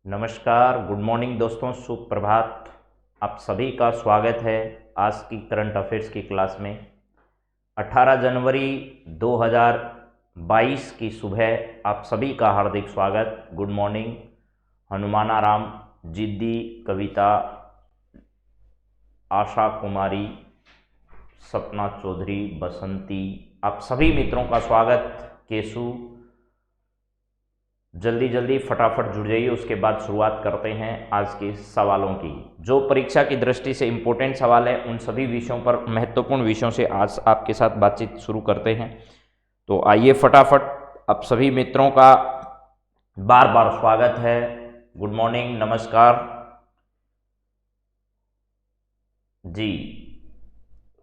नमस्कार, good morning दोस्तों, सुप्रभात। आप सभी का स्वागत है आज की करंट अफेयर्स की क्लास में। 18 जनवरी 2022 की सुबह आप सभी का हार्दिक स्वागत। Good morning. हनुमानाराम, जिद्दी, कविता, आशा कुमारी, सपना चौधरी, बसंती, आप सभी मित्रों का स्वागत। केशु, जल्दी जल्दी फटाफट जुड़ जाइए। उसके बाद शुरुआत करते हैं आज के सवालों की। जो परीक्षा की दृष्टि से इम्पोर्टेंट सवाल है, उन सभी विषयों पर, महत्वपूर्ण विषयों से आज आपके साथ बातचीत शुरू करते हैं। तो आइए फटाफट। आप सभी मित्रों का बार बार स्वागत है। गुड मॉर्निंग, नमस्कार जी।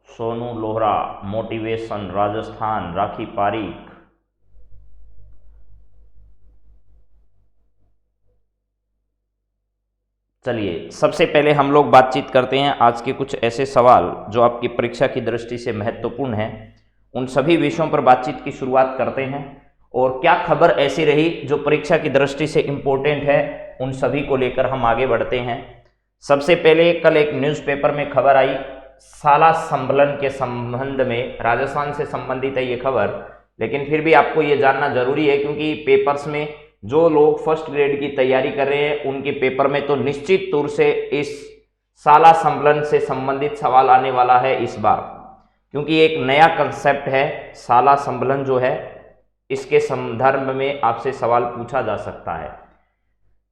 सोनू लोहरा, मोटिवेशन, राजस्थान, राखी पारीक, चलिए सबसे पहले हम लोग बातचीत करते हैं आज के कुछ ऐसे सवाल जो आपकी परीक्षा की दृष्टि से महत्वपूर्ण हैं। उन सभी विषयों पर बातचीत की शुरुआत करते हैं और क्या खबर ऐसी रही जो परीक्षा की दृष्टि से इम्पोर्टेंट है, उन सभी को लेकर हम आगे बढ़ते हैं। सबसे पहले कल एक न्यूज़पेपर में खबर आई, शाला संबलन के संबंध में। राजस्थान से संबंधित है ये खबर, लेकिन फिर भी आपको ये जानना जरूरी है क्योंकि पेपर्स में जो लोग फर्स्ट ग्रेड की तैयारी कर रहे हैं उनके पेपर में तो निश्चित तौर से इस शाला संबलन से संबंधित सवाल आने वाला है इस बार, क्योंकि एक नया कंसेप्ट है शाला संबलन जो है, इसके संदर्भ में आपसे सवाल पूछा जा सकता है।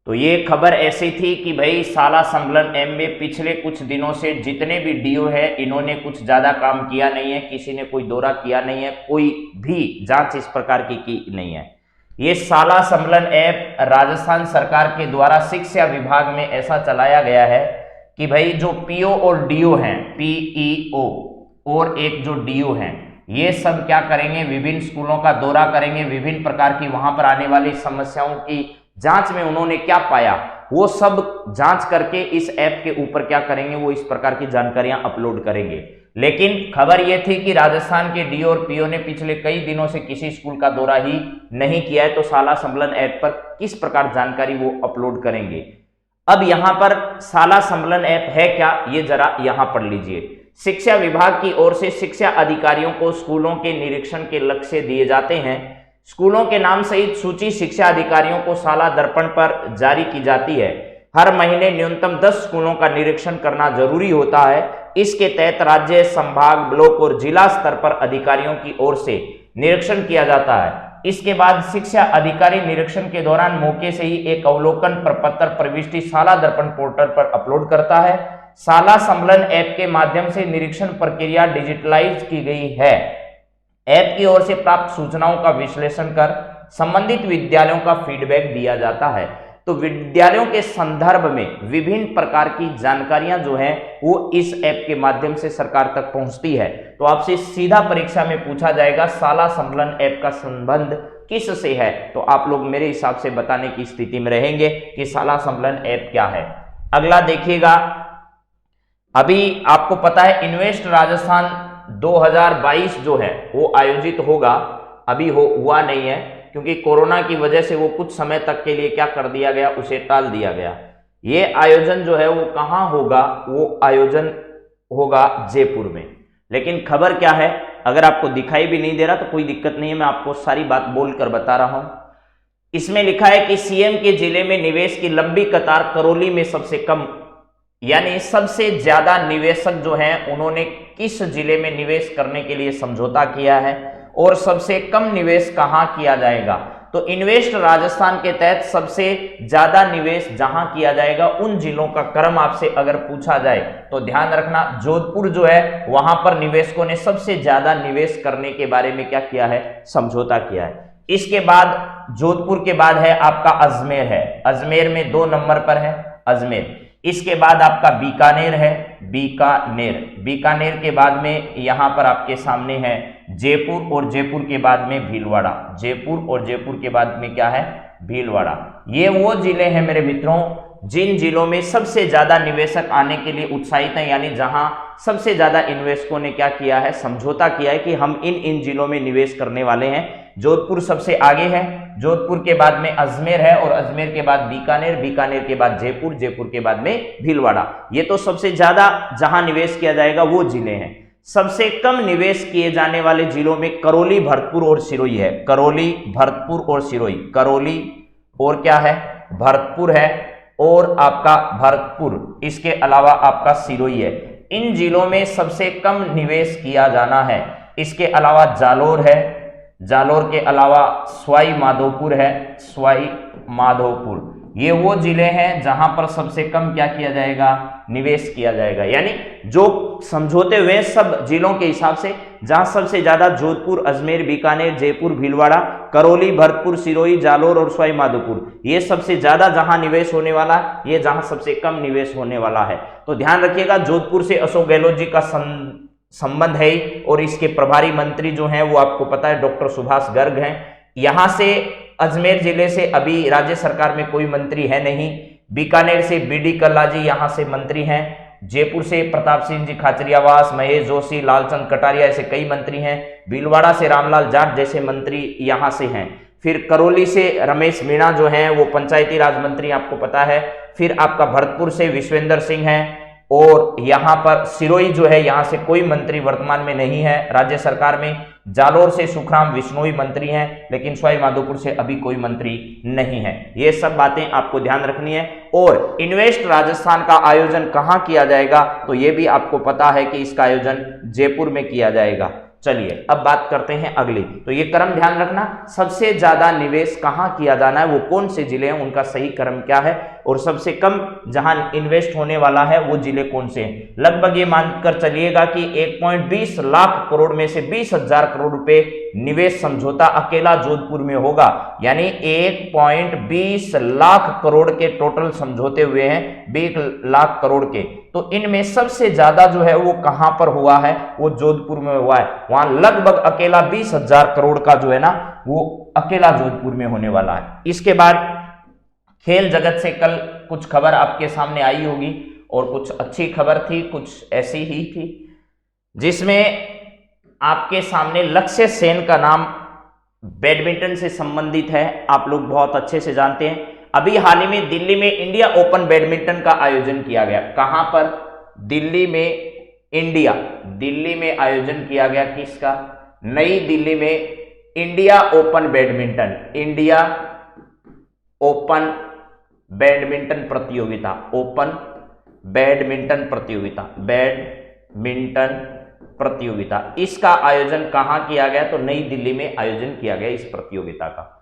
तो ये खबर ऐसी थी कि भाई शाला संबलन एम में पिछले कुछ दिनों से जितने भी डीओ है इन्होंने कुछ ज्यादा काम किया नहीं है, किसी ने कोई दौरा किया नहीं है, कोई भी जांच इस प्रकार की नहीं है। ये शाला संबलन ऐप राजस्थान सरकार के द्वारा शिक्षा विभाग में ऐसा चलाया गया है कि भाई जो पीओ और डीओ हैं, पीईओ और एक जो डीओ हैं, ये सब क्या करेंगे, विभिन्न स्कूलों का दौरा करेंगे, विभिन्न प्रकार की वहां पर आने वाली समस्याओं की जांच में उन्होंने क्या पाया वो सब जांच करके इस ऐप के ऊपर क्या करेंगे, वो इस प्रकार की जानकारियां अपलोड करेंगे। लेकिन खबर यह थी कि राजस्थान के डीओ और पीओ ने पिछले कई दिनों से किसी स्कूल का दौरा ही नहीं किया है, तो शाला संबलन ऐप पर किस प्रकार जानकारी वो अपलोड करेंगे। अब यहां पर शाला संबलन ऐप है क्या, ये जरा यहां पढ़ लीजिए। शिक्षा विभाग की ओर से शिक्षा अधिकारियों को स्कूलों के निरीक्षण के लक्ष्य दिए जाते हैं। स्कूलों के नाम सहित सूची शिक्षा अधिकारियों को शाला दर्पण पर जारी की जाती है। हर महीने न्यूनतम 10 स्कूलों का निरीक्षण करना जरूरी होता है। इसके तहत राज्य, संभाग, ब्लॉक और जिला स्तर पर अधिकारियों की ओर से निरीक्षण किया जाता है। इसके बाद शिक्षा अधिकारी निरीक्षण के दौरान मौके से ही एक अवलोकन प्रपत्र प्रविष्टि शाला दर्पण पोर्टल पर अपलोड करता है। शाला संबलन ऐप के माध्यम से निरीक्षण प्रक्रिया डिजिटलाइज की गई है। ऐप की ओर से प्राप्त सूचनाओं का विश्लेषण कर संबंधित विद्यालयों का फीडबैक दिया जाता है। तो विद्यालयों के संदर्भ में विभिन्न प्रकार की जानकारियां जो हैं वो इस ऐप के माध्यम से सरकार तक पहुंचती है। तो आपसे सीधा परीक्षा में पूछा जाएगा शाला संबलन ऐप का संबंध किस से है, तो आप लोग मेरे हिसाब से बताने की स्थिति में रहेंगे कि शाला संबलन ऐप क्या है। अगला देखिएगा, अभी आपको पता है इन्वेस्ट राजस्थान 2022 जो है वो आयोजित होगा, अभी हुआ नहीं है क्योंकि कोरोना की वजह से वो कुछ समय तक के लिए क्या कर दिया गया, उसे टाल दिया गया। ये आयोजन जो है वो कहाँ होगा, वो आयोजन होगा जयपुर में। लेकिन खबर क्या है, अगर आपको दिखाई भी नहीं दे रहा तो कोई दिक्कत नहीं है, मैं आपको सारी बात बोलकर बता रहा हूं। इसमें लिखा है कि सीएम के जिले में निवेश की लंबी कतार, करौली में सबसे कम, यानी सबसे ज्यादा निवेशक जो हैं उन्होंने किस जिले में निवेश करने के लिए समझौता किया है और सबसे कम निवेश कहां किया जाएगा। तो इन्वेस्ट राजस्थान के तहत सबसे ज्यादा निवेश जहां किया जाएगा उन जिलों का क्रम आपसे अगर पूछा जाए तो ध्यान रखना, जोधपुर जो है वहां पर निवेशकों ने सबसे ज्यादा निवेश करने के बारे में क्या किया है, समझौता किया है। इसके बाद जोधपुर के बाद है आपका अजमेर है, अजमेर में 2 नंबर पर है अजमेर। इसके बाद आपका बीकानेर है, बीकानेर के बाद में यहां पर आपके सामने है जयपुर और जयपुर के बाद में भीलवाड़ा, जयपुर और जयपुर के बाद में क्या है, भीलवाड़ा। ये वो जिले हैं मेरे मित्रों जिन जिलों में सबसे ज्यादा निवेशक आने के लिए उत्साहित हैं, यानी जहां सबसे ज्यादा इन्वेस्टकों ने क्या किया है, समझौता किया है कि हम इन जिलों में निवेश करने वाले हैं। जोधपुर सबसे आगे है, जोधपुर के बाद में अजमेर है और अजमेर के बाद बीकानेर, बीकानेर के बाद जयपुर, जयपुर के बाद में भीलवाड़ा। ये तो सबसे ज्यादा जहां निवेश किया जाएगा वो जिले हैं। सबसे कम निवेश किए जाने वाले जिलों में करौली, भरतपुर और सिरोही है। करौली, भरतपुर और सिरोही, करौली और क्या है, भरतपुर है और आपका भरतपुर, इसके अलावा आपका सिरोही है। इन जिलों में सबसे कम निवेश किया जाना है। इसके अलावा जालोर है, जालोर के अलावा सवाई माधोपुर है, सवाई माधोपुर। ये वो जिले हैं जहां पर सबसे कम क्या किया जाएगा, निवेश किया जाएगा। यानी जो समझौते हुए सब जिलों के हिसाब से जहां सबसे ज्यादा जोधपुर, अजमेर, बीकानेर, जयपुर, भीलवाड़ा, करौली, भरतपुर, सिरोही, जालोर और सवाई माधोपुर, ये सबसे ज्यादा जहां निवेश होने वाला, ये जहां सबसे कम निवेश होने वाला है। तो ध्यान रखिएगा, जोधपुर से अशोक गहलोत जी का संबंध है और इसके प्रभारी मंत्री जो हैं वो आपको पता है डॉक्टर सुभाष गर्ग हैं। यहां से अजमेर जिले से अभी राज्य सरकार में कोई मंत्री है नहीं। बीकानेर से बीडी कल्ला जी यहां से मंत्री हैं। जयपुर से प्रताप सिंह जी खाचरियावास, महेश जोशी, लालचंद कटारिया, ऐसे कई मंत्री हैं। भीलवाड़ा से रामलाल जाट जैसे मंत्री यहां से हैं। फिर करौली से रमेश मीणा जो हैं वो पंचायती राज मंत्री आपको पता है। फिर आपका भरतपुर से विश्वेंद्र सिंह हैं और यहां पर सिरोही जो है यहां से कोई मंत्री वर्तमान में नहीं है राज्य सरकार में। जालोर से सुखराम विश्नोई मंत्री हैं, लेकिन सवाई माधोपुर से अभी कोई मंत्री नहीं है। ये सब बातें आपको ध्यान रखनी है। और इन्वेस्ट राजस्थान का आयोजन कहां किया जाएगा, तो ये भी आपको पता है कि इसका आयोजन जयपुर में किया जाएगा। चलिए अब बात करते हैं अगली। तो ये क्रम ध्यान रखना, सबसे ज्यादा निवेश कहां किया जाना है, वो कौन से जिले हैं, उनका सही क्रम क्या है, और सबसे कम जहां इन्वेस्ट होने वाला है वो जिले कौन से हैं। लगभग ये मानकर चलिएगा कि 1.20 लाख करोड़ में से 20,000 करोड़ रुपए निवेश समझौता अकेला जोधपुर में होगा। यानी 1.20 लाख करोड़ के टोटल समझौते हुए हैं, 20 लाख करोड़ के। तो इनमें सबसे ज्यादा जो है वो कहां पर हुआ है, वो जोधपुर में हुआ है। वहां लगभग अकेला 20,000 करोड़ का जो है ना वो अकेला जोधपुर में होने वाला है। इसके बाद खेल जगत से कल कुछ खबर आपके सामने आई होगी और कुछ अच्छी खबर थी, कुछ ऐसी ही थी, जिसमें आपके सामने लक्ष्य सेन का नाम बैडमिंटन से संबंधित है। आप लोग बहुत अच्छे से जानते हैं। अभी हाल ही में दिल्ली में इंडिया ओपन बैडमिंटन का आयोजन किया गया। कहां पर, दिल्ली में, दिल्ली में आयोजन किया गया। किसका, नई दिल्ली में India open badminton, India open badminton प्रतियोगिता, ओपन बैडमिंटन प्रतियोगिता, बैडमिंटन प्रतियोगिता, इसका आयोजन कहां किया गया, तो नई दिल्ली में आयोजन किया गया इस प्रतियोगिता का।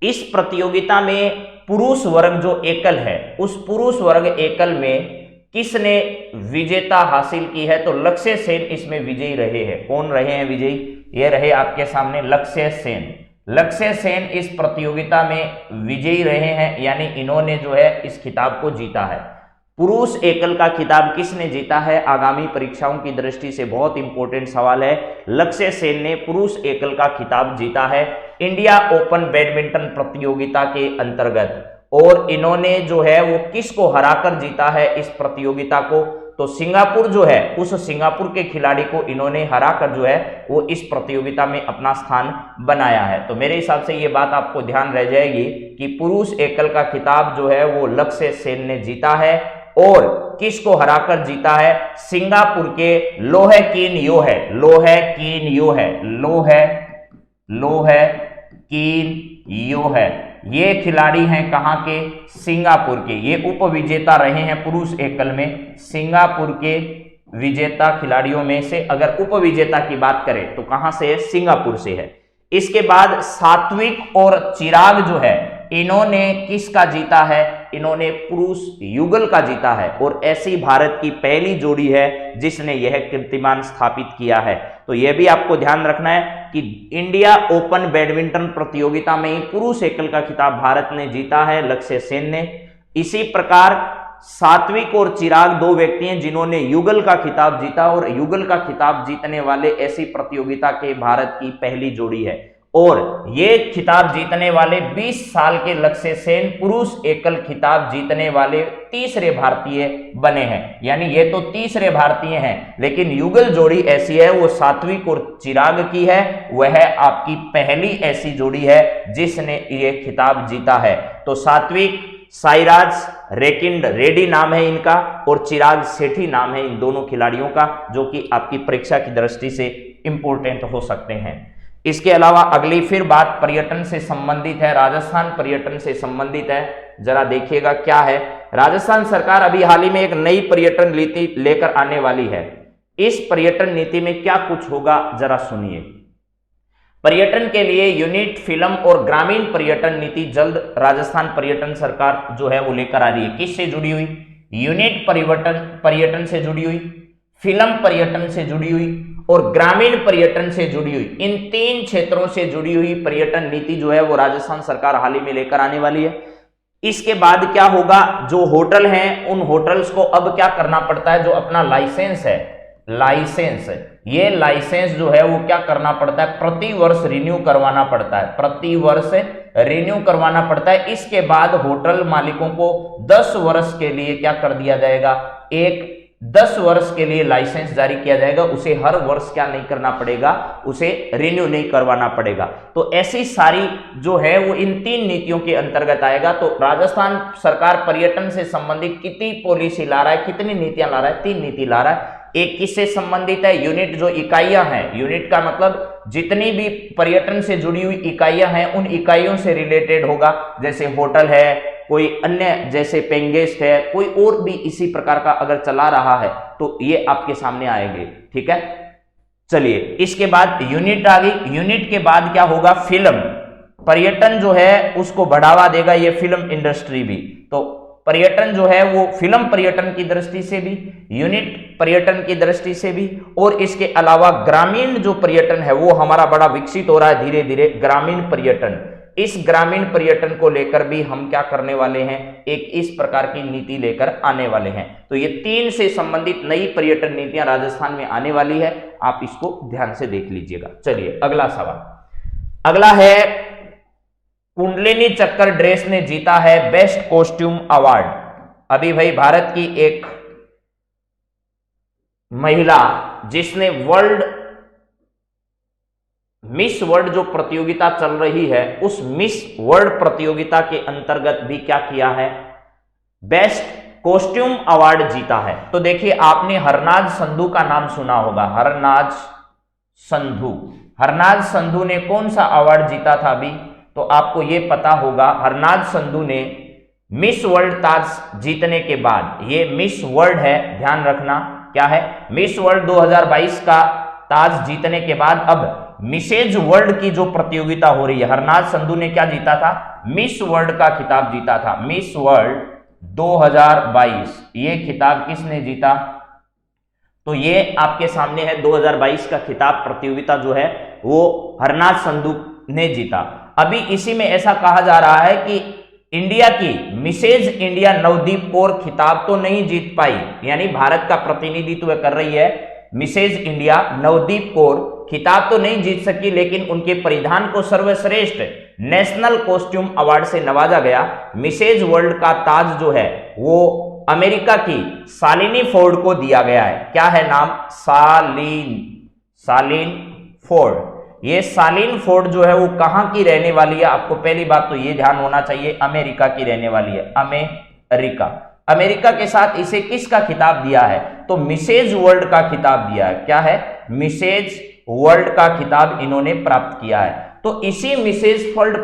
इस प्रतियोगिता में पुरुष वर्ग जो एकल है, उस पुरुष वर्ग एकल में किसने विजेता हासिल की है, तो लक्ष्य सेन इसमें विजयी रहे हैं। कौन रहे हैं विजयी, ये रहे आपके सामने लक्ष्य सेन। लक्ष्य सेन इस प्रतियोगिता में विजयी रहे हैं, यानी इन्होंने जो है इस खिताब को जीता है। पुरुष एकल का खिताब किसने जीता है, आगामी परीक्षाओं की दृष्टि से बहुत इंपॉर्टेंट सवाल है। लक्ष्य सेन ने पुरुष एकल का खिताब जीता है इंडिया ओपन बैडमिंटन प्रतियोगिता के अंतर्गत। और इन्होंने जो है वो किसको हराकर जीता है इस प्रतियोगिता को, तो सिंगापुर जो है, उस सिंगापुर के खिलाड़ी को इन्होंने हराकर जो है वो इस प्रतियोगिता में अपना स्थान बनाया है। तो मेरे हिसाब से ये बात आपको ध्यान रह जाएगी कि पुरुष एकल का खिताब जो है वो लक्ष्य सेन ने जीता है। और किसको हराकर जीता है, सिंगापुर के लोहे कीन यो है, लोहे कीन यो है, लोहे कीन यो है। ये खिलाड़ी हैं कहां के, सिंगापुर के। ये उप विजेता रहे हैं पुरुष एकल में। सिंगापुर के विजेता खिलाड़ियों में से अगर उप विजेता की बात करें तो कहां से है, सिंगापुर से है। इसके बाद सात्विक और चिराग जो है, इन्होंने किसका जीता है, इन्होंने पुरुष युगल का जीता है। और ऐसी भारत की पहली जोड़ी है जिसने यह कीर्तिमान स्थापित किया है। तो यह भी आपको ध्यान रखना है कि इंडिया ओपन बैडमिंटन प्रतियोगिता में ही पुरुष एकल का खिताब भारत ने जीता है, लक्ष्य सेन ने। इसी प्रकार सात्विक और चिराग दो व्यक्ति हैं जिन्होंने युगल का खिताब जीता, और युगल का खिताब जीतने वाले ऐसी प्रतियोगिता के भारत की पहली जोड़ी है। और ये खिताब जीतने वाले 20 साल के लक्ष्य सेन पुरुष एकल खिताब जीतने वाले तीसरे भारतीय बने हैं। यानी ये तो तीसरे भारतीय हैं, लेकिन युगल जोड़ी ऐसी है वो सात्विक और चिराग की है, वह आपकी पहली ऐसी जोड़ी है जिसने ये खिताब जीता है। तो सात्विक साईराज रेकिंड रेड्डी नाम है इनका और चिराग सेठी नाम है इन दोनों खिलाड़ियों का, जो कि आपकी परीक्षा की दृष्टि से इंपॉर्टेंट हो सकते हैं। इसके अलावा अगली फिर बात पर्यटन से संबंधित है, राजस्थान पर्यटन से संबंधित है। जरा देखिएगा क्या है। राजस्थान सरकार अभी हाल ही में एक नई पर्यटन नीति लेकर आने वाली है। इस पर्यटन नीति में क्या कुछ होगा जरा सुनिए। पर्यटन के लिए यूनिट फिल्म और ग्रामीण पर्यटन नीति जल्द राजस्थान पर्यटन सरकार जो है वो लेकर आ रही है। किससे जुड़ी हुई? यूनिट पर्यटन से जुड़ी हुई, फिल्म पर्यटन से जुड़ी हुई और ग्रामीण पर्यटन से जुड़ी हुई। इन 3 क्षेत्रों से जुड़ी हुई पर्यटन नीति जो है वो राजस्थान सरकार हाल ही में लेकर आने वाली है। इसके बाद क्या होगा, जो होटल हैं उन होटल्स को अब क्या करना पड़ता है, जो अपना लाइसेंस है, ये लाइसेंस जो है वो क्या करना पड़ता है, प्रति वर्ष रिन्यू करवाना पड़ता है, प्रति वर्ष रिन्यू करवाना पड़ता है। इसके बाद होटल मालिकों को 10 वर्ष के लिए क्या कर दिया जाएगा, एक 10 वर्ष के लिए लाइसेंस जारी किया जाएगा। उसे हर वर्ष क्या नहीं करना पड़ेगा, उसे रिन्यू नहीं करवाना पड़ेगा। तो ऐसी सारी जो है वो इन 3 नीतियों के अंतर्गत आएगा। तो राजस्थान सरकार पर्यटन से संबंधित कितनी पॉलिसी ला रहा है, कितनी नीतियां ला रहा है, 3 नीति ला रहा है। एक किससे संबंधित है, यूनिट जो इकाइयां हैं, यूनिट का मतलब जितनी भी पर्यटन से जुड़ी हुई इकाइयां हैं उन इकाइयों से रिलेटेड होगा, जैसे होटल है, कोई अन्य जैसे पेइंग गेस्ट है, कोई और भी इसी प्रकार का अगर चला रहा है तो ये आपके सामने आएंगे। ठीक है, चलिए इसके बाद यूनिट आ गई। यूनिट के बाद क्या होगा, फिल्म पर्यटन जो है उसको बढ़ावा देगा ये फिल्म इंडस्ट्री भी। तो पर्यटन जो है वो फिल्म पर्यटन की दृष्टि से भी, यूनिट पर्यटन की दृष्टि से भी, और इसके अलावा ग्रामीण जो पर्यटन है वो हमारा बड़ा विकसित हो रहा है धीरे धीरे, ग्रामीण पर्यटन। इस ग्रामीण पर्यटन को लेकर भी हम क्या करने वाले हैं, एक इस प्रकार की नीति लेकर आने वाले हैं। तो ये 3 से संबंधित नई पर्यटन नीतियां राजस्थान में आने वाली है, आप इसको ध्यान से देख लीजिएगा। चलिए अगला सवाल, अगला है कुंडलिनी चक्कर ड्रेस ने जीता है बेस्ट कॉस्ट्यूम अवार्ड। अभी भाई भारत की एक महिला जिसने मिस वर्ल्ड जो प्रतियोगिता चल रही है उस मिस वर्ल्ड प्रतियोगिता के अंतर्गत भी क्या किया है, बेस्ट कॉस्ट्यूम अवार्ड जीता है। तो देखिए आपने हरनाज संधू का नाम सुना होगा, हरनाज संधू ने कौन सा अवार्ड जीता था अभी, तो आपको यह पता होगा हरनाज संधू ने मिस वर्ल्ड ताज जीतने के बाद, ये मिस वर्ल्ड है ध्यान रखना, क्या है, मिस वर्ल्ड 2022 का ताज जीतने के बाद अब मिसेज वर्ल्ड की जो प्रतियोगिता हो रही है, हरनाज संधू ने क्या जीता था, मिस वर्ल्ड का खिताब जीता था। मिस वर्ल्ड 2022 ये खिताब किसने जीता, तो ये आपके सामने है 2022 का खिताब प्रतियोगिता जो है वो हरनाज संधू ने जीता। अभी इसी में ऐसा कहा जा रहा है कि इंडिया की मिसेज इंडिया नवदीप कौर खिताब तो नहीं जीत पाई, यानी भारत का प्रतिनिधित्व कर रही है मिसेज इंडिया नवदीप कौर, खिताब तो नहीं जीत सकी, लेकिन उनके परिधान को सर्वश्रेष्ठ नेशनल कॉस्ट्यूम अवार्ड से नवाजा गया। मिसेज वर्ल्ड का ताज जो है वो अमेरिका की शालिनी फोर्ड को दिया गया है। क्या है नाम, शालीन फोर्ड। ये शालीन फोर्ड जो है वो कहां की रहने वाली है, आपको पहली बात तो ये ध्यान होना चाहिए, अमेरिका की रहने वाली है, अमेरिका के साथ इसे किसका खिताब दिया है, तो मिसेज वर्ल्ड का खिताब दिया है। क्या है, मिसेज वर्ल्ड का खिताब इन्होंने प्राप्त किया है। तो इसी मिसेज वर्ल्ड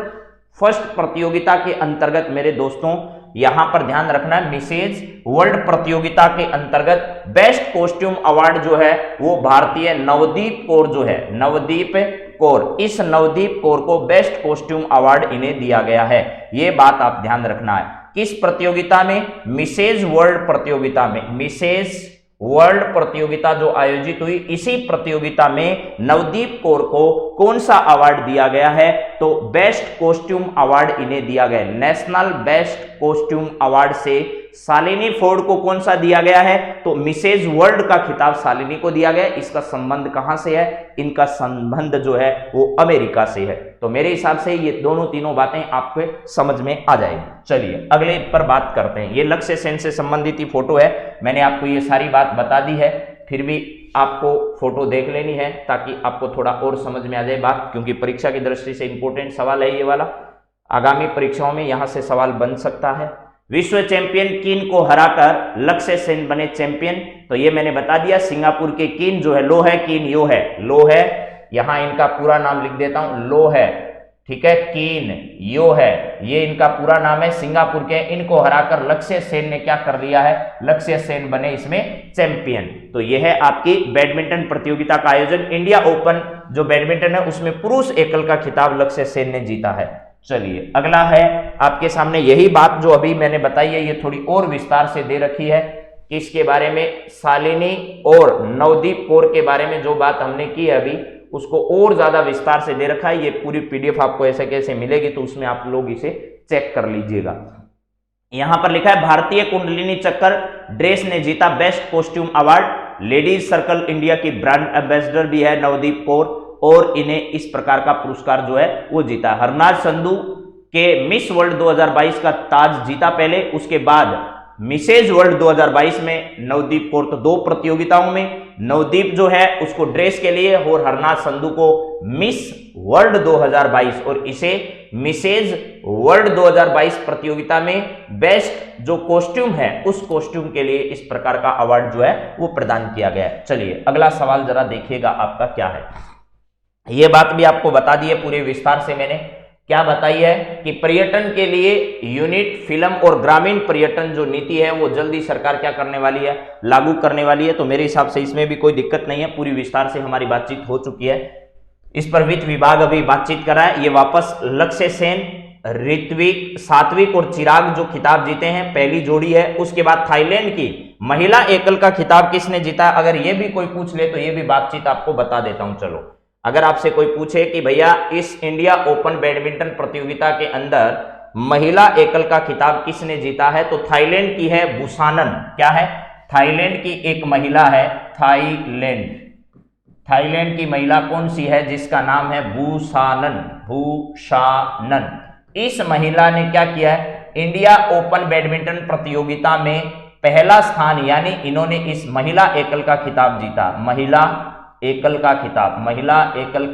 फर्स्ट प्रतियोगिता के अंतर्गत मेरे दोस्तों यहां पर ध्यान रखना है, मिसेज वर्ल्ड प्रतियोगिता के अंतर्गत बेस्ट कॉस्ट्यूम अवार्ड जो है वो भारतीय नवदीप कौर जो है, नवदीप कौर, इस नवदीप कौर को बेस्ट कॉस्ट्यूम अवार्ड इन्हें दिया गया है। ये बात आप ध्यान रखना है। किस प्रतियोगिता में, मिसेज वर्ल्ड प्रतियोगिता में, मिसेज वर्ल्ड प्रतियोगिता जो आयोजित हुई, इसी प्रतियोगिता में नवदीप कौर को कौन सा अवार्ड दिया गया है? तो बेस्ट कॉस्ट्यूम अवार्ड इन्हें दिया गया है। नेशनल बेस्ट कॉस्ट्यूम अवार्ड से शालिनी फोर्ड को कौन सा दिया गया है? तो मिसेज वर्ल्ड का खिताब शालिनी को दिया गया। इसका संबंध कहां से है? इनका संबंध जो है वो अमेरिका से है। तो मेरे हिसाब से ये दोनों तीनों बातें आपके समझ में आ जाएगी। चलिए अगले पर बात करते हैं। ये लक्ष्य सेन से संबंधित ही फोटो है। मैंने आपको ये सारी बात बता दी है, फिर भी आपको फोटो देख लेनी है ताकि आपको थोड़ा और समझ में आ जाए बात, क्योंकि परीक्षा की दृष्टि से इंपॉर्टेंट सवाल है ये वाला। आगामी परीक्षाओं में यहां से सवाल बन सकता है। विश्व चैंपियन किन को हराकर लक्ष्य सेन बने चैंपियन? तो ये मैंने बता दिया, सिंगापुर के किन जो है, लो है किन यो है, लो है, यहां इनका पूरा नाम लिख देता हूं, लो है, ठीक है, कीन यो है, ये इनका पूरा नाम है, सिंगापुर के। इनको हराकर लक्ष्य सेन ने क्या कर लिया है? लक्ष्य सेन बने इसमें चैंपियन। तो यह है आपकी बैडमिंटन प्रतियोगिता का आयोजन। इंडिया ओपन जो बैडमिंटन है उसमें पुरुष एकल का खिताब लक्ष्य सेन ने जीता है। चलिए अगला है आपके सामने यही बात जो अभी मैंने बताई है, ये थोड़ी और विस्तार से दे रखी है। किसके बारे में? शालिनी और नवदीप कौर के बारे में जो बात हमने की है अभी, उसको और ज्यादा विस्तार से दे रखा है। ये पूरी पीडीएफ आपको ऐसे कैसे मिलेगी, तो उसमें आप लोग इसे चेक कर लीजिएगा। यहां पर लिखा है भारतीय कुंडलिनी चक्कर ड्रेस ने जीता best costume award. Ladies circle India की ब्रांड एम्बेसडर भी है नवदीप कौर, और इन्हें इस प्रकार का पुरस्कार जो है वो जीता। हरनाज संधू के मिस वर्ल्ड 2022 का ताज जीता पहले, उसके बाद मिसेज वर्ल्ड 2022 में नवदीप कौर, तो 2 प्रतियोगिताओं में नवदीप जो है उसको ड्रेस के लिए और हरनाज संधू को मिस वर्ल्ड 2022 और इसे मिसेज वर्ल्ड 2022 प्रतियोगिता में बेस्ट जो कॉस्ट्यूम है उस कॉस्ट्यूम के लिए इस प्रकार का अवार्ड जो है वो प्रदान किया गया है। चलिए अगला सवाल जरा देखिएगा आपका क्या है। ये बात भी आपको बता दी है पूरे विस्तार से। मैंने क्या बताई है कि पर्यटन के लिए यूनिट फिल्म और ग्रामीण पर्यटन जो नीति है वो जल्दी सरकार क्या करने वाली है? लागू करने वाली है। तो मेरे हिसाब से इसमें भी कोई दिक्कत नहीं है, पूरी विस्तार से हमारी बातचीत हो चुकी है। इस पर वित्त विभाग अभी बातचीत कर रहा है। ये वापस लक्ष्य सेन, ऋत्विक, सात्विक और चिराग जो खिताब जीते हैं, पहली जोड़ी है। उसके बाद थाईलैंड की महिला एकल का खिताब किसने जीता? अगर ये भी कोई पूछ ले तो ये भी बातचीत आपको बता देता हूं। चलो, अगर आपसे कोई पूछे कि भैया इस इंडिया ओपन बैडमिंटन प्रतियोगिता के अंदर महिला एकल का खिताब किसने जीता है, तो थाईलैंड की है बुसानन। क्या है? थाईलैंड की एक महिला है, थाईलैंड की महिला कौन सी है? जिसका नाम है बुसानन, भूषानन। इस महिला ने क्या किया है? इंडिया ओपन बैडमिंटन प्रतियोगिता में पहला स्थान, यानी इन्होंने इस महिला एकल का खिताब जीता। महिला एकल का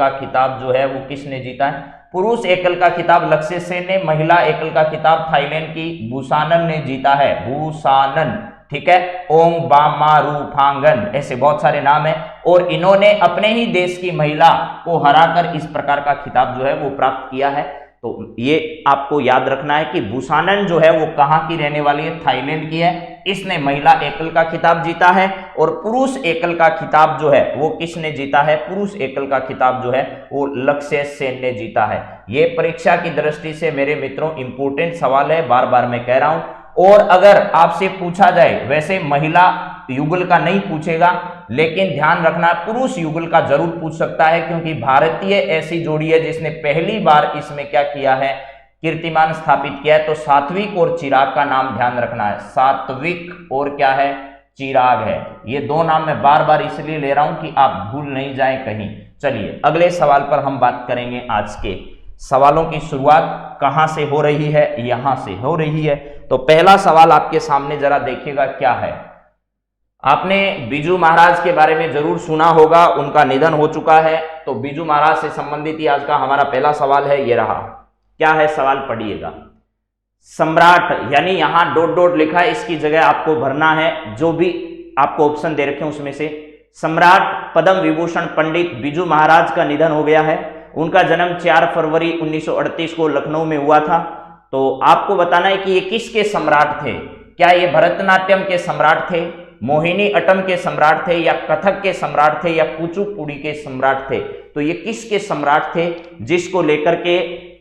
खिताब जो है वो किसने जीता है? पुरुष एकल का खिताब लक्ष्य सेन ने, महिला एकल का खिताब थाईलैंड की बुसानन ने जीता है। बुसानन, ठीक है, ओंग बामारू फांगन, ऐसे बहुत सारे नाम है। और इन्होंने अपने ही देश की महिला को हराकर इस प्रकार का खिताब जो है वो प्राप्त किया है। तो ये आपको याद रखना है कि बुसानन जो है वो कहां की रहने वाली है? थाईलैंड की है। इसने महिला एकल का खिताब जीता है। और पुरुष एकल का खिताब जो है वो किसने जीता है? पुरुष एकल का खिताब जो है वो लक्ष्य सेन ने जीता है। ये परीक्षा की दृष्टि से मेरे मित्रों इंपॉर्टेंट सवाल है, बार बार मैं कह रहा हूं। और अगर आपसे पूछा जाए, वैसे महिला युगल का नहीं पूछेगा, लेकिन ध्यान रखना पुरुष युगल का जरूर पूछ सकता है, क्योंकि भारतीय ऐसी जोड़ी है जिसने पहली बार इसमें क्या किया है? कीर्तिमान स्थापित किया है। तो सात्विक और चिराग का नाम ध्यान रखना है। सात्विक और क्या है? चिराग है। ये 2 नाम मैं बार बार इसलिए ले रहा हूं कि आप भूल नहीं जाएं कहीं। चलिए अगले सवाल पर हम बात करेंगे। आज के सवालों की शुरुआत कहां से हो रही है? यहां से हो रही है। तो पहला सवाल आपके सामने जरा देखिएगा क्या है। आपने बिजू महाराज के बारे में जरूर सुना होगा, उनका निधन हो चुका है। तो बिजू महाराज से संबंधित ही आज का हमारा पहला सवाल है, ये रहा। क्या है सवाल? पढ़िएगा। सम्राट, यानी यहां डॉट डॉट लिखा है, इसकी जगह आपको भरना है जो भी आपको ऑप्शन दे रखे हैं उसमें से। सम्राट पद्म विभूषण पंडित बिजू महाराज का निधन हो गया है। उनका जन्म 4 फरवरी 1938 को लखनऊ में हुआ था। तो आपको बताना है कि ये किसके सम्राट थे? क्या ये भरतनाट्यम के सम्राट थे, मोहिनी अट्टम के सम्राट थे, या कथक के सम्राट थे, या कुचिपुड़ी के सम्राट थे? तो ये किसके सम्राट थे, जिसको लेकर के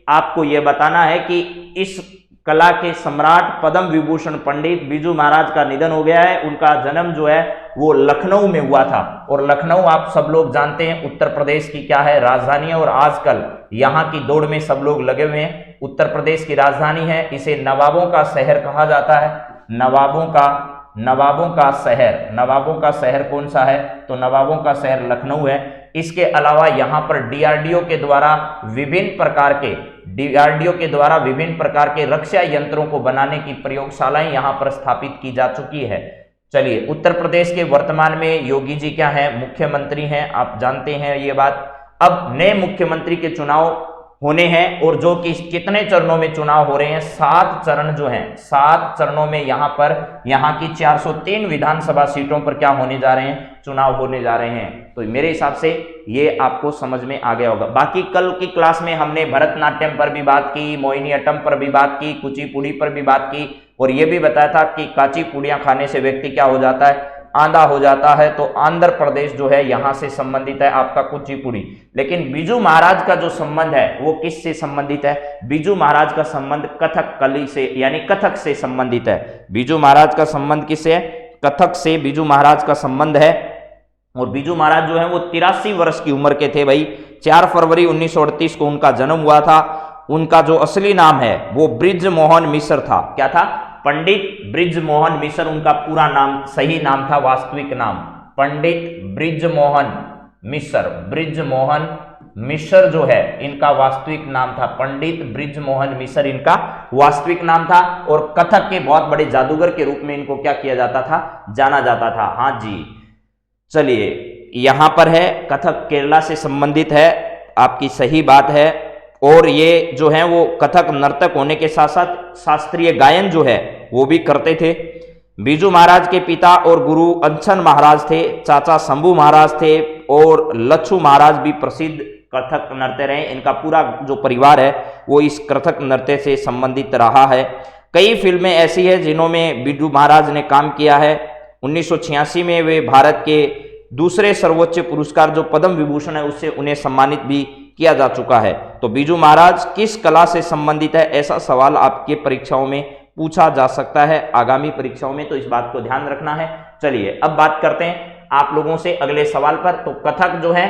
आपको यह बताना है कि इस कला के सम्राट पद्म विभूषण पंडित बिजू महाराज का निधन हो गया है। उनका जन्म जो है वो लखनऊ में हुआ था। और लखनऊ आप सब लोग जानते हैं उत्तर प्रदेश की क्या है, राजधानी है। और आजकल यहाँ की दौड़ में सब लोग लगे हुए हैं। उत्तर प्रदेश की राजधानी है, इसे नवाबों का शहर कहा जाता है। नवाबों का शहर कौन सा है, तो नवाबों का शहर लखनऊ है। इसके अलावा यहाँ पर डीआरडीओ के द्वारा विभिन्न प्रकार के रक्षा यंत्रों को बनाने की प्रयोगशालाएं यहाँ पर स्थापित की जा चुकी है। चलिए, उत्तर प्रदेश के वर्तमान में योगी जी क्या है, मुख्यमंत्री हैं, आप जानते हैं ये बात। अब नए मुख्यमंत्री के चुनाव होने हैं, और जो कि कितने चरणों में चुनाव हो रहे हैं, 7 चरण जो हैं, 7 चरणों में यहाँ की 403 विधानसभा सीटों पर क्या होने जा रहे हैं, चुनाव होने जा रहे हैं। तो मेरे हिसाब से ये आपको समझ में आ गया होगा। बाकी कल की क्लास में हमने भरतनाट्यम पर भी बात की, मोहिनीअट्टम पर भी बात की, कुचिपुड़ी पर भी बात की, और ये भी बताया था कि काची पूड़ियां खाने से व्यक्ति क्या हो जाता है, आंधा हो जाता है। तो आंध्र प्रदेश जो है यहां से संबंधित है आपका कुचिपुड़ी। लेकिन बिजू महाराज का जो संबंध है वो किससे संबंधित है, बिजू महाराज का संबंध कथकली से, यानी कथक से संबंधित है। बिजू महाराज का संबंध किससे है, कथक से बिजू महाराज का संबंध है। और बिजू महाराज जो है वो 83 वर्ष की उम्र के थे भाई। 4 फरवरी 1938 को उनका जन्म हुआ था। उनका जो असली नाम है वो बृज मोहन मिश्र था। क्या था, पंडित बृज मोहन मिश्र उनका पूरा नाम, सही नाम था, वास्तविक नाम पंडित बृज मोहन मिश्र। बृज मोहन मिश्र जो है इनका वास्तविक नाम था, पंडित बृज मोहन मिश्र इनका वास्तविक नाम था। और कथक के बहुत बड़े जादूगर के रूप में इनको क्या किया जाता था, जाना जाता था। हाँ जी, चलिए, यहां पर है कथक केरला से संबंधित है, आपकी सही बात है। और ये जो है वो कथक नर्तक होने के साथ साथ शास्त्रीय गायन जो है वो भी करते थे। बिजू महाराज के पिता और गुरु अंछन महाराज थे, चाचा शंभू महाराज थे, और लच्छू महाराज भी प्रसिद्ध कथक नृत्य रहे। इनका पूरा जो परिवार है वो इस कथक नृत्य से संबंधित रहा है। कई फिल्में ऐसी है जिन्होंने बिजू महाराज ने काम किया है। 1986 में वे भारत के दूसरे सर्वोच्च पुरस्कार जो पद्म विभूषण है उससे उन्हें सम्मानित भी किया जा चुका है। तो बिजू महाराज किस कला से संबंधित है, ऐसा सवाल आपके परीक्षाओं में पूछा जा सकता है, आगामी परीक्षाओं में, तो इस बात को ध्यान रखना है। चलिए अब बात करते हैं आप लोगों से अगले सवाल पर। तो कथक जो है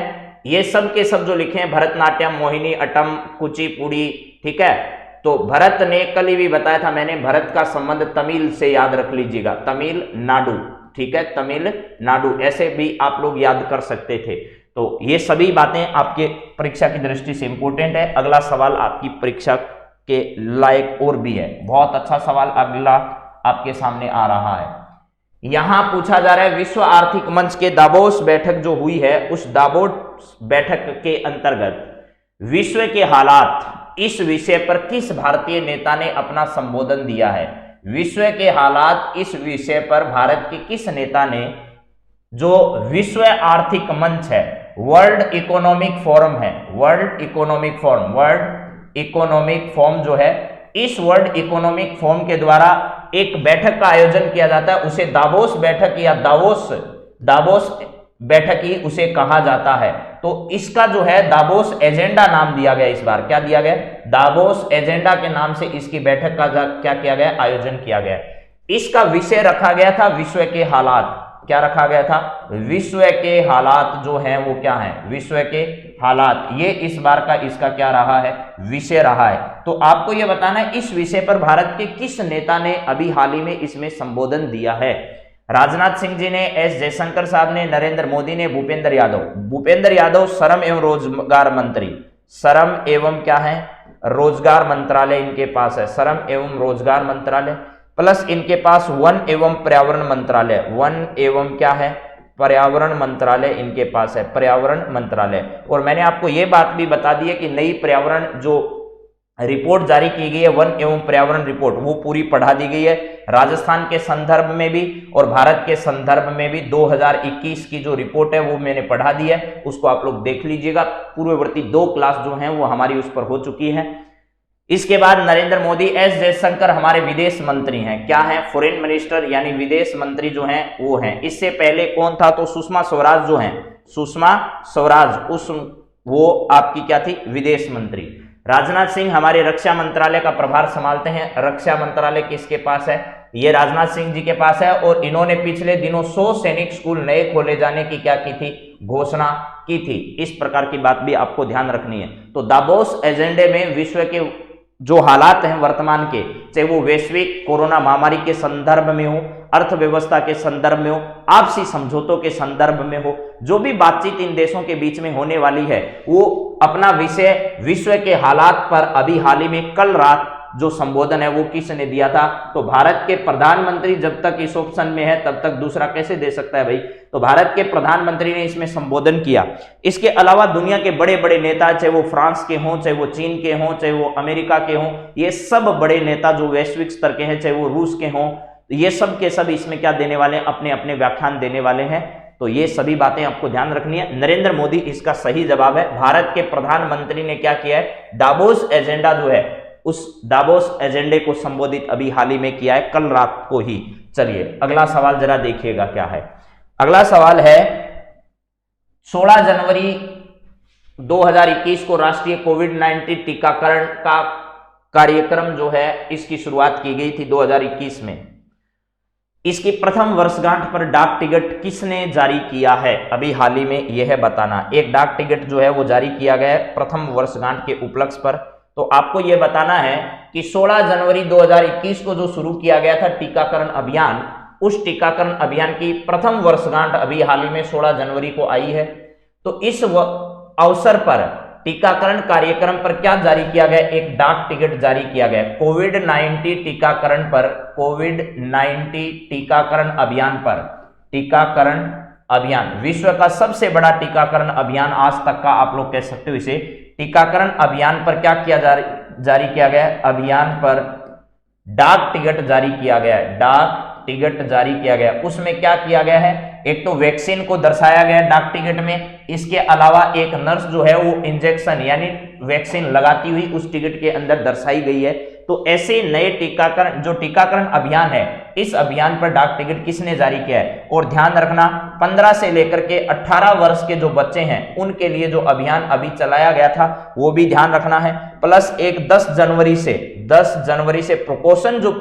ये सब के सब जो लिखे हैं, भरतनाट्यम, मोहिनी अट्टम, कुचिपुड़ी, ठीक है। तो भरत ने कल ही भी बताया था मैंने, भरत का संबंध तमिल से, याद रख लीजिएगा, तमिलनाडु, ठीक है, तमिलनाडु, ऐसे भी आप लोग याद कर सकते थे। तो ये सभी बातें आपके परीक्षा की दृष्टि से इंपॉर्टेंट है। अगला सवाल आपकी परीक्षा के लायक और भी है, बहुत अच्छा सवाल अगला आपके सामने आ रहा है। यहां पूछा जा रहा है, विश्व आर्थिक मंच के दावोस बैठक जो हुई है, उस दावोस बैठक के अंतर्गत विश्व के हालात, इस विषय पर किस भारतीय नेता ने अपना संबोधन दिया है। विश्व के हालात, इस विषय पर भारत के किस नेता ने, जो विश्व आर्थिक मंच है, वर्ल्ड इकोनॉमिक फोरम है, वर्ल्ड इकोनॉमिक फोरम जो है, इस वर्ल्ड इकोनॉमिक फोरम के द्वारा एक बैठक का आयोजन किया जाता है, उसे दावोस बैठक या दावोस बैठक ही उसे कहा जाता है। तो इसका जो है दावोस एजेंडा नाम दिया गया, इस बार क्या दिया गया, दावोस एजेंडा के नाम से इसकी बैठक का क्या किया गया, आयोजन किया गया। इसका विषय रखा गया था विश्व के हालात। क्या रखा गया था, विश्व के हालात जो हैं वो क्या हैं, विश्व के हालात, ये इस बार का इसका क्या रहा है, विषय रहा है। तो आपको ये बताना है इस विषय पर भारत के किस नेता ने अभी हाल ही में इसमें संबोधन दिया है। राजनाथ सिंह जी ने, एस जयशंकर साहब ने, नरेंद्र मोदी ने, भूपेंद्र यादव श्रम एवं रोजगार मंत्री, श्रम एवं क्या है, रोजगार मंत्रालय इनके पास है, श्रम एवं रोजगार मंत्रालय, प्लस इनके पास वन एवं पर्यावरण मंत्रालय, वन एवं क्या है, पर्यावरण मंत्रालय इनके पास है, पर्यावरण मंत्रालय। और मैंने आपको ये बात भी बता दी है कि नई पर्यावरण जो रिपोर्ट जारी की गई है, वन एवं पर्यावरण रिपोर्ट, वो पूरी पढ़ा दी गई है राजस्थान के संदर्भ में भी और भारत के संदर्भ में भी। 2021 की जो रिपोर्ट है वो मैंने पढ़ा दी है, उसको आप लोग देख लीजिएगा। पूर्ववर्ती 2 क्लास जो हैं वो हमारी उस पर हो चुकी है। इसके बाद नरेंद्र मोदी, एस जयशंकर हमारे विदेश मंत्री हैं, क्या है, फॉरेन मिनिस्टर यानी विदेश मंत्री जो हैं वो हैं। इससे पहले कौन था, तो सुषमा स्वराज जो हैं, सुषमा स्वराज वो आपकी क्या थी, विदेश मंत्री। राजनाथ सिंह हमारे रक्षा मंत्रालय का प्रभार संभालते हैं। रक्षा मंत्रालय किसके पास है, ये राजनाथ सिंह जी के पास है और इन्होंने पिछले दिनों 100 सैनिक स्कूल नए खोले जाने की क्या की थी, घोषणा की थी। इस प्रकार की बात भी आपको ध्यान रखनी है। तो दावोस एजेंडे में विश्व के जो हालात हैं वर्तमान के, चाहे वो वैश्विक कोरोना महामारी के संदर्भ में हो, अर्थव्यवस्था के संदर्भ में हो, आपसी समझौतों के संदर्भ में हो, जो भी बातचीत इन देशों के बीच में होने वाली है, वो अपना विषय विश्व के हालात पर अभी हाल ही में कल रात जो संबोधन है वो किसने दिया था? तो भारत के प्रधानमंत्री जब तक इस ऑप्शन में है तब तक दूसरा कैसे दे सकता है भाई? तो भारत के प्रधानमंत्री ने इसमें संबोधन किया। इसके अलावा दुनिया के बड़े बड़े नेता, चाहे वो फ्रांस के हों, चाहे वो चीन के हों, चाहे वो अमेरिका के हों, ये सब बड़े नेता जो वैश्विक स्तर के हैं, चाहे वो रूस के हों, ये सब के सब इसमें क्या देने वाले हैं? अपने अपने व्याख्यान देने वाले हैं। तो ये सभी बातें आपको ध्यान रखनी है। नरेंद्र मोदी इसका सही जवाब है। भारत के प्रधानमंत्री ने क्या किया है? दावोस एजेंडा जो है, उस दावोस एजेंडे को संबोधित अभी हाल ही में किया है, कल रात को ही। चलिए अगला सवाल जरा देखिएगा क्या है। अगला सवाल है 16 जनवरी 2021 को राष्ट्रीय कोविड-19 टीकाकरण का कार्यक्रम जो है इसकी शुरुआत की गई थी 2021 में। इसकी प्रथम वर्षगांठ पर डाक टिकट किसने जारी किया है? अभी हाल ही में यह है बताना। एक डाक टिकट जो है वो जारी किया गया है प्रथम वर्षगांठ के उपलक्ष्य पर। तो आपको यह बताना है कि 16 जनवरी 2021 को जो शुरू किया गया था टीकाकरण अभियान, उस टीकाकरण अभियान की प्रथम वर्षगांठ अभी हाल ही में 16 जनवरी को आई है। तो इस अवसर पर टीकाकरण कार्यक्रम पर क्या जारी किया गया? एक डाक टिकट जारी किया गया कोविड-19 टीकाकरण पर, कोविड-19 टीकाकरण अभियान पर। टीकाकरण अभियान विश्व का सबसे बड़ा टीकाकरण अभियान आज तक का, आप लोग कह सकते हो इसे। टीकाकरण अभियान पर क्या किया जारी किया गया है? अभियान पर डाक टिकट जारी किया गया है, डाक टिकट जारी किया गया। उसमें क्या किया गया है? एक तो वैक्सीन को दर्शाया गया डाक टिकट में, इसके अलावा एक नर्स जो है वो इंजेक्शन यानी वैक्सीन लगाती हुई उस टिकट के अंदर दर्शाई गई है। तो ऐसे नए टीकाकरण जो टीकाकरण अभियान है, इस अभियान पर डाक टिकट किसने जारी किया है? और ध्यान रखना 15 से लेकर के 18 वर्ष के जो बच्चे हैं उनके लिए जो अभियान अभी चलाया गया था वो भी ध्यान रखना है। प्लस एक 10 जनवरी से प्रिकॉशन जो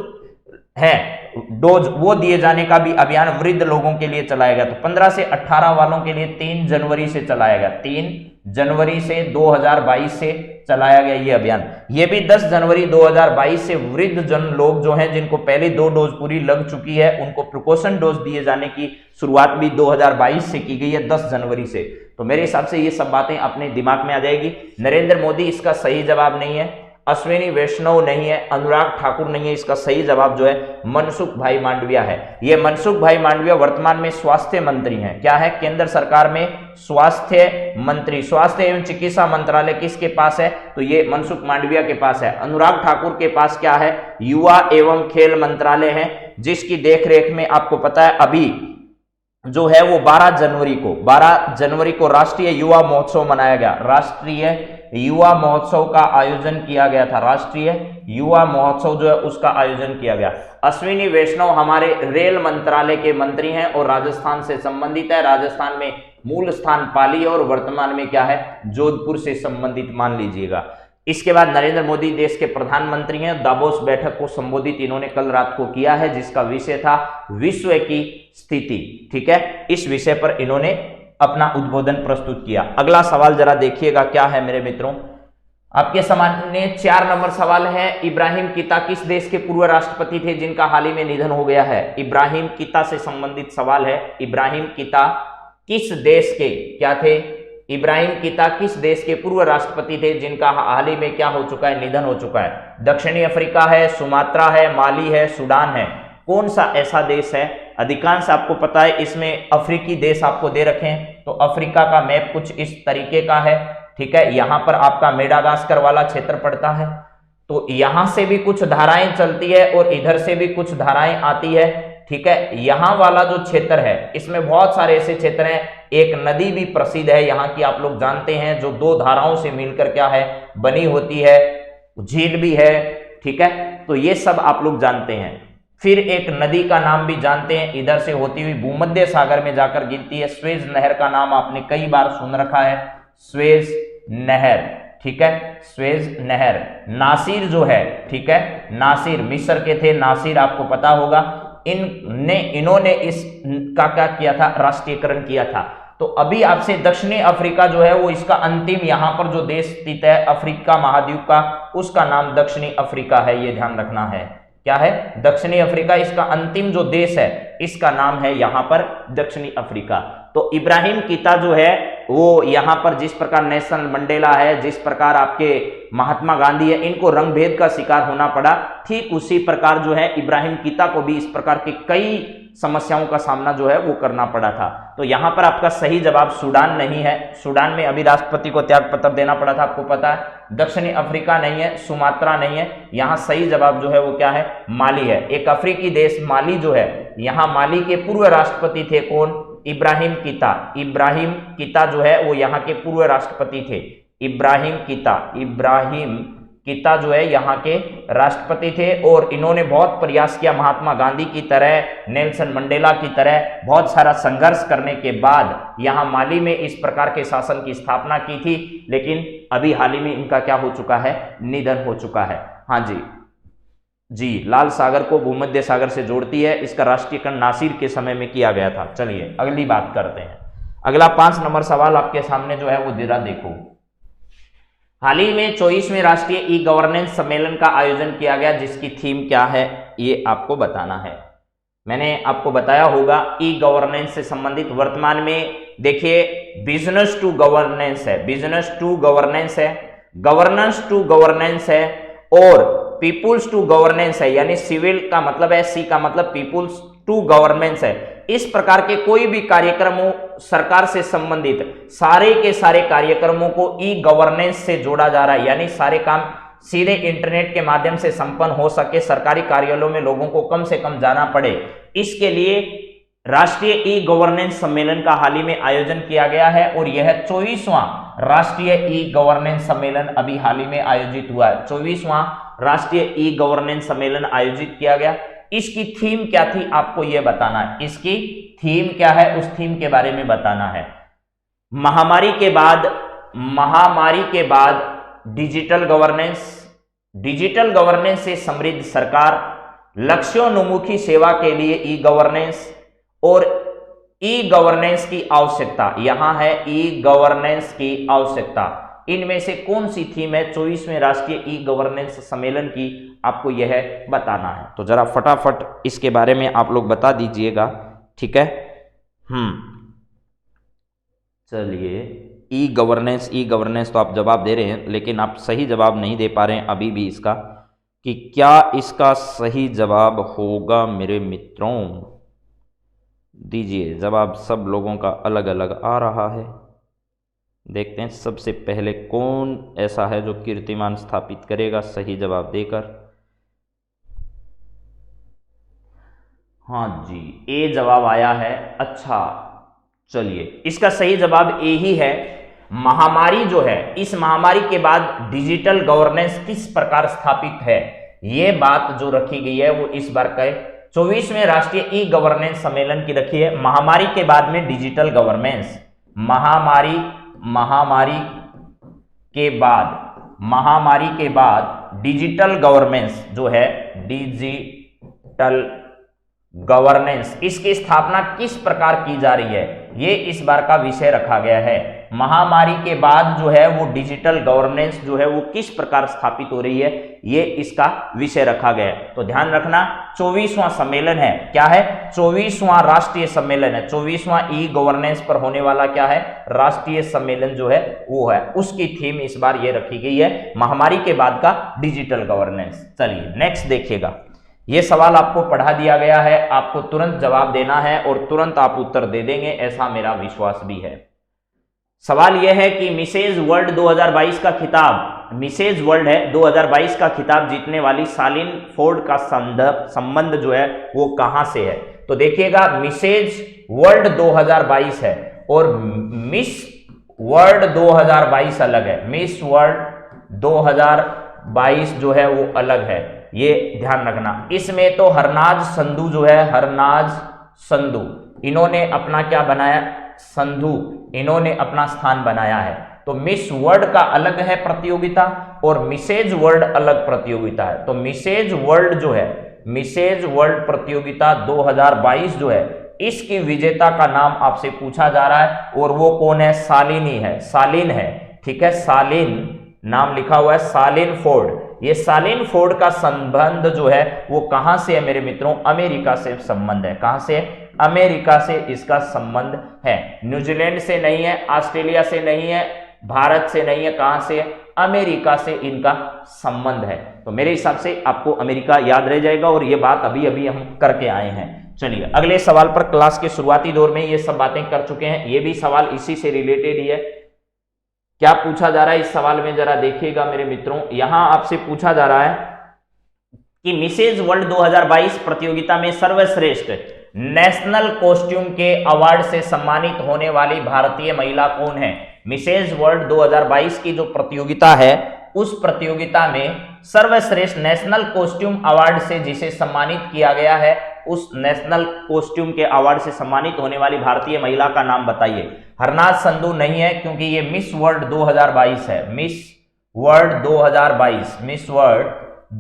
है डोज वो दिए जाने का भी अभियान वृद्ध लोगों के लिए चलाया गया। तो 15 से 18 वालों के लिए 3 जनवरी से चलाया गया, 3 जनवरी से 2022 से चलाया गया ये अभियान। ये भी 10 जनवरी 2022 से वृद्ध जन लोग जो हैं जिनको पहले 2 डोज पूरी लग चुकी है, उनको प्रिकॉशन डोज दिए जाने की शुरुआत भी 2022 से की गई है, 10 जनवरी से। तो मेरे हिसाब से ये सब बातें अपने दिमाग में आ जाएगी। नरेंद्र मोदी इसका सही जवाब नहीं है, अश्विनी वैष्णव नहीं है, अनुराग ठाकुर नहीं है। इसका सही जवाब जो है मनसुख भाई मांडविया है। ये मनसुख भाई मांडविया वर्तमान में स्वास्थ्य मंत्री हैं। क्या है? केंद्र सरकार में स्वास्थ्य मंत्री, स्वास्थ्य एवं चिकित्सा मंत्रालय किसके पास है? तो ये मनसुख मांडविया के पास है। अनुराग ठाकुर के पास क्या है? युवा एवं खेल मंत्रालय है, जिसकी देखरेख में आपको पता है अभी जो है वो 12 जनवरी को राष्ट्रीय युवा महोत्सव मनाया गया। राष्ट्रीय युवा महोत्सव का आयोजन किया गया था, राष्ट्रीय युवा महोत्सव जो है उसका आयोजन किया गया। अश्विनी वैष्णव हमारे रेल मंत्रालय के मंत्री हैं और राजस्थान से संबंधित है। राजस्थान में मूल स्थान पाली और वर्तमान में क्या है? जोधपुर से संबंधित मान लीजिएगा। इसके बाद नरेंद्र मोदी देश के प्रधानमंत्री हैं। दावोस बैठक को संबोधित इन्होंने कल रात को किया है, जिसका विषय था विश्व की स्थिति। ठीक है, इस विषय पर इन्होंने अपना उद्बोधन प्रस्तुत किया। अगला सवाल जरा देखिएगा क्या है मेरे मित्रों। आपके सामने 4 नंबर सवाल है। इब्राहिम कीता किस देश के पूर्व राष्ट्रपति थे जिनका हाल ही में निधन हो गया है? इब्राहिम कीता से संबंधित सवाल है। इब्राहिम कीता किस देश के क्या थे? इब्राहिम कीता किस देश के पूर्व राष्ट्रपति थे जिनका हाल ही में क्या हो चुका है? निधन हो चुका है। दक्षिणी अफ्रीका है, सुमात्रा है, माली है, सूडान है। कौन सा ऐसा देश है? अधिकांश आपको पता है इसमें अफ्रीकी देश आपको दे रखे हैं। तो अफ्रीका का मैप कुछ इस तरीके का है। ठीक है, यहां पर आपका मेडागास्कर वाला क्षेत्र पड़ता है। तो यहां से भी कुछ धाराएं चलती है और इधर से भी कुछ धाराएं आती है। ठीक है, यहां वाला जो क्षेत्र है इसमें बहुत सारे ऐसे क्षेत्र हैं। एक नदी भी प्रसिद्ध है यहाँ की, आप लोग जानते हैं, जो 2 धाराओं से मिलकर क्या है बनी होती है, झील भी है। ठीक है, तो ये सब आप लोग जानते हैं। फिर एक नदी का नाम भी जानते हैं, इधर से होती हुई भूमध्य सागर में जाकर गिरती है। स्वेज नहर का नाम आपने कई बार सुन रखा है, स्वेज नहर। ठीक है, स्वेज नहर। नासिर जो है, ठीक है, नासिर मिस्र के थे, नासिर आपको पता होगा, इन्होंने इसका क्या किया था, राष्ट्रीयकरण किया था। तो अभी आपसे दक्षिणी अफ्रीका जो है वो इसका अंतिम, यहां पर जो देश स्थित है अफ्रीका महाद्वीप का, उसका नाम दक्षिणी अफ्रीका है, ये ध्यान रखना है। क्या है, दक्षिणी अफ्रीका, इसका अंतिम जो देश है इसका नाम है यहां पर दक्षिणी अफ्रीका। तो इब्राहिम कीता जो है वो यहां पर जिस प्रकार नेल्सन मंडेला है, जिस प्रकार आपके महात्मा गांधी है, इनको रंगभेद का शिकार होना पड़ा, ठीक उसी प्रकार जो है इब्राहिम कीता को भी इस प्रकार के कई समस्याओं का सामना जो है वो करना पड़ा था। तो यहां पर आपका सही जवाब सूडान नहीं है, सूडान में अभी राष्ट्रपति को त्याग पत्र देना पड़ा था, आपको पता है। दक्षिणी अफ्रीका नहीं है, सुमात्रा नहीं है, यहां सही जवाब जो है वो क्या है, माली है। एक अफ्रीकी देश माली जो है, यहां माली के पूर्व राष्ट्रपति थे कौन, इब्राहिम कीता। इब्राहिम कीता जो है वो यहाँ के पूर्व राष्ट्रपति थे, इब्राहिम कीता जो है यहाँ के राष्ट्रपति थे। और इन्होंने बहुत प्रयास किया, महात्मा गांधी की तरह, नेल्सन मंडेला की तरह बहुत सारा संघर्ष करने के बाद यहाँ माली में इस प्रकार के शासन की स्थापना की थी। लेकिन अभी हाल ही में इनका क्या हो चुका है, निधन हो चुका है। हाँ जी, लाल सागर को भूमध्य सागर से जोड़ती है, इसका राष्ट्रीयकरण नासिर के समय में किया गया था। चलिए अगली बात करते हैं। अगला 5 नंबर सवाल आपके सामने जो है वो जरा देखो। हाल ही में 24वें राष्ट्रीय ई गवर्नेंस सम्मेलन का आयोजन किया गया, जिसकी थीम क्या है ये आपको बताना है। मैंने आपको बताया होगा ई गवर्नेंस से संबंधित वर्तमान में देखिए बिजनेस टू गवर्नेंस है, बिजनेस टू गवर्नेंस है, गवर्नेंस टू गवर्नेंस है और पीपुल्स टू गवर्नेंस है, यानी सिविल का मतलब है, सी का मतलब पीपुल्स टू गवर्नेंस है। इस प्रकार के कोई भी कार्यक्रमों सरकार से संबंधित सारे के सारे कार्यक्रमों को ई गवर्नेंस से जोड़ा जा रहा है, यानी सारे काम सीधे इंटरनेट के माध्यम से संपन्न हो सके, सरकारी कार्यालयों में लोगों को कम से कम जाना पड़े, इसके लिए राष्ट्रीय ई गवर्नेंस सम्मेलन का हाल ही में आयोजन किया गया है। और यह 24वां राष्ट्रीय ई गवर्नेंस सम्मेलन अभी हाल ही में आयोजित हुआ है। 24वां राष्ट्रीय ई गवर्नेंस सम्मेलन आयोजित किया गया। इसकी थीम क्या थी आपको यह बताना है, इसकी थीम क्या है उस थीम के बारे में बताना है। महामारी के बाद डिजिटल गवर्नेंस, डिजिटल गवर्नेंस से समृद्ध सरकार, लक्ष्योन्मुखी सेवा के लिए ई गवर्नेंस और ई गवर्नेंस की आवश्यकता, यहां है ई गवर्नेंस की आवश्यकता। इनमें से कौन सी थीम है 24वें राष्ट्रीय ई गवर्नेंस सम्मेलन की, आपको यह बताना है। तो जरा फटाफट इसके बारे में आप लोग बता दीजिएगा, ठीक है। चलिए ई गवर्नेंस तो आप जवाब दे रहे हैं, लेकिन आप सही जवाब नहीं दे पा रहे हैं अभी भी इसका, कि क्या इसका सही जवाब होगा मेरे मित्रों। दीजिए जवाब, सब लोगों का अलग अलग आ रहा है। देखते हैं सबसे पहले कौन ऐसा है जो कीर्तिमान स्थापित करेगा सही जवाब देकर। हाँ जी, ए जवाब आया है। अच्छा चलिए, इसका सही जवाब ए ही है। महामारी जो है, इस महामारी के बाद डिजिटल गवर्नेंस किस प्रकार स्थापित है, ये बात जो रखी गई है वो इस बार के 24वें राष्ट्रीय ई गवर्नेंस सम्मेलन की रखी है। महामारी के बाद में डिजिटल गवर्नेंस, महामारी के बाद डिजिटल गवर्नेंस जो है, डिजिटल गवर्नेंस, इसकी स्थापना किस प्रकार की जा रही है, ये इस बार का विषय रखा गया है। महामारी के बाद जो है वो डिजिटल गवर्नेंस जो है वो किस प्रकार स्थापित हो रही है, ये इसका विषय रखा गया है। तो ध्यान रखना 24वां सम्मेलन है, क्या है, 24वां राष्ट्रीय सम्मेलन है। 24वां ई गवर्नेंस पर होने वाला क्या है, राष्ट्रीय सम्मेलन जो है वो है, उसकी थीम इस बार ये रखी गई है, महामारी के बाद का डिजिटल गवर्नेंस। चलिए नेक्स्ट देखिएगा, ये सवाल आपको पढ़ा दिया गया है, आपको तुरंत जवाब देना है और तुरंत आप उत्तर दे देंगे, ऐसा मेरा विश्वास भी है। सवाल यह है कि मिसेज वर्ल्ड 2022 का खिताब, मिसेज वर्ल्ड है 2022 का खिताब जीतने वाली सालिन फोर्ड का संबंध जो है वो कहां से है। तो देखिएगा मिसेज वर्ल्ड 2022 है और मिस वर्ल्ड 2022 अलग है, मिस वर्ल्ड 2022 जो है वो अलग है, ये ध्यान रखना। इसमें तो हरनाज संधू जो है, हरनाज संधू, इन्होंने अपना क्या बनाया, संधू, इन्होंने अपना स्थान बनाया है। तो तो मिस वर्ल्ड का अलग है प्रतियोगिता और मिसेज वर्ल्ड अलग प्रतियोगिता है। तो मिसेज वर्ल्ड जो है, मिसेज वर्ल्ड प्रतियोगिता 2022 जो है, इसकी विजेता का नाम आपसे पूछा जा रहा है और वो कौन है? सालिनी है, सालिन है, ठीक है, सालिन नाम लिखा हुआ है, सालिन फोर्ड। ये सालिन फोर्ड का संबंध जो है वो कहां से है मेरे मित्रों? अमेरिका से संबंध है। कहां से? अमेरिका से इसका संबंध है। न्यूजीलैंड से नहीं है, ऑस्ट्रेलिया से नहीं है, भारत से नहीं है, कहां से? अमेरिका से इनका संबंध है। तो मेरे हिसाब से आपको अमेरिका याद रह जाएगा और ये बात अभी अभी हम करके आए हैं। चलिए अगले सवाल पर, क्लास के शुरुआती दौर में ये सब बातें कर चुके हैं, ये भी सवाल इसी से रिलेटेड ही है। क्या पूछा जा रहा है इस सवाल में, जरा देखिएगा मेरे मित्रों। यहां आपसे पूछा जा रहा है कि मिसेज वर्ल्ड 2022 प्रतियोगिता में सर्वश्रेष्ठ नेशनल कॉस्ट्यूम के अवार्ड से सम्मानित होने वाली भारतीय महिला कौन है? मिसेज वर्ल्ड 2022 की जो प्रतियोगिता है, उस प्रतियोगिता में सर्वश्रेष्ठ नेशनल कॉस्ट्यूम अवार्ड से जिसे सम्मानित किया गया है, उस नेशनल कॉस्ट्यूम के अवार्ड से सम्मानित होने वाली भारतीय महिला का नाम बताइए। हरनाज संधू नहीं है, क्योंकि ये मिस वर्ल्ड 2022 है। मिस वर्ल्ड 2022, मिस वर्ल्ड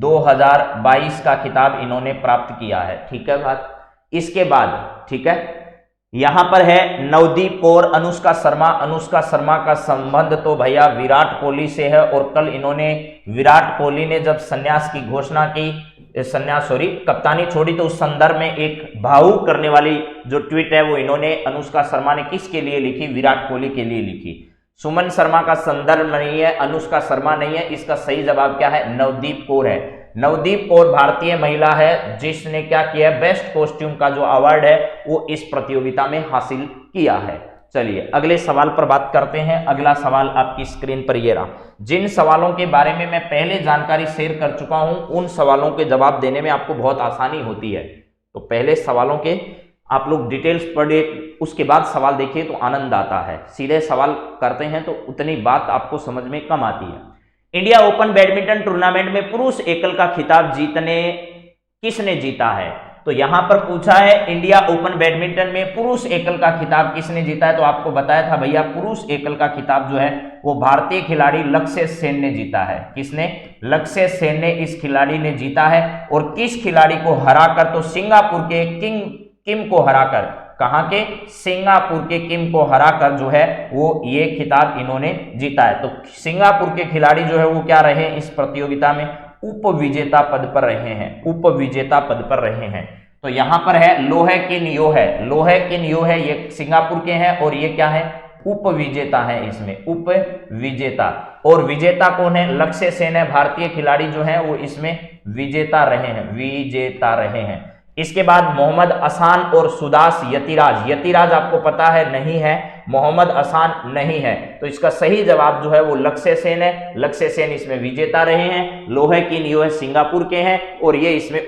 2022 का खिताब इन्होंने प्राप्त किया है, ठीक है बात। इसके बाद, ठीक है, यहां पर है नवदीप कौर, अनुष्का शर्मा। अनुष्का शर्मा का संबंध तो भैया विराट कोहली से है और कल इन्होंने, विराट कोहली ने जब संन्यास की घोषणा की, कप्तानी छोड़ी, तो उस संदर्भ में एक भावुक करने वाली जो ट्वीट है वो इन्होंने, अनुष्का शर्मा ने किसके लिए लिखी? विराट कोहली के लिए लिखी। सुमन शर्मा का संदर्भ नहीं है, अनुष्का शर्मा नहीं है, इसका सही जवाब क्या है? नवदीप कौर है। नवदीप कौर भारतीय महिला है जिसने क्या किया? बेस्ट कॉस्ट्यूम का जो अवार्ड है वो इस प्रतियोगिता में हासिल किया है। चलिए अगले सवाल पर बात करते हैं। अगला सवाल आपकी स्क्रीन पर ये रहा। जिन सवालों के बारे में मैं पहले जानकारी शेयर कर चुका हूं, उन सवालों के जवाब देने में आपको बहुत आसानी होती है। तो पहले सवालों के आप लोग डिटेल्स पढ़े, उसके बाद सवाल देखिए तो आनंद आता है। सीधे सवाल करते हैं तो उतनी बात आपको समझ में कम आती है। इंडिया ओपन बैडमिंटन टूर्नामेंट में पुरुष एकल का खिताब किसने जीता है? तो यहां पर पूछा है इंडिया ओपन बैडमिंटन में पुरुष एकल का खिताब किसने जीता है? तो आपको बताया था भैया, पुरुष एकल का खिताब जो है वो भारतीय खिलाड़ी लक्ष्य सेन ने जीता है। किसने? लक्ष्य सेन ने इस खिलाड़ी ने जीता है। और किस खिलाड़ी को हराकर? तो सिंगापुर के किम को हराकर, कहां के? सिंगापुर के किम को हराकर जो है वो ये खिताब इन्होंने जीता है। तो सिंगापुर के खिलाड़ी जो है वो क्या रहे इस प्रतियोगिता में? उपविजेता पद पर रहे हैं, उपविजेता पद पर रहे हैं। तो यहां पर है लोहे किन यो है, लोहे किन यो है, ये सिंगापुर के हैं और ये क्या है? उपविजेता है, इसमें उपविजेता। और विजेता कौन है? लक्ष्य सेन है। भारतीय खिलाड़ी जो है वो इसमें विजेता रहे हैं, विजेता रहे हैं। इसके बाद मोहम्मद असान और सुदास यतिराज। यतिराज आपको पता है नहीं है, मोहम्मद असान नहीं है। तो इसका सही जवाब जो है वो लक्ष्य सेन है। लक्ष्य सेन इसमें विजेता रहे हैं। लोहे किन यो है सिंगापुर के हैं और ये इसमें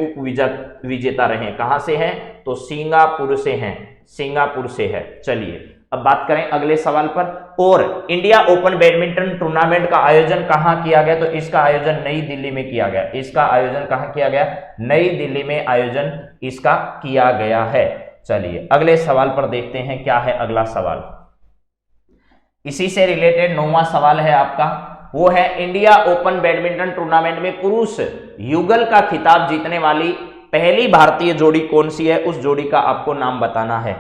विजेता रहे हैं। कहां से हैं? तो सिंगापुर से हैं, सिंगापुर से है। चलिए अब बात करें अगले सवाल पर। और इंडिया ओपन बैडमिंटन टूर्नामेंट का आयोजन कहां किया गया? तो इसका आयोजन नई दिल्ली में किया गया। इसका आयोजन कहां किया गया? नई दिल्ली में आयोजन इसका किया गया है। चलिए अगले सवाल पर देखते हैं क्या है अगला सवाल। इसी से रिलेटेड 9वां सवाल है आपका, वो है इंडिया ओपन बैडमिंटन टूर्नामेंट में पुरुष युगल का खिताब जीतने वाली पहली भारतीय जोड़ी कौन सी है? उस जोड़ी का आपको नाम बताना है।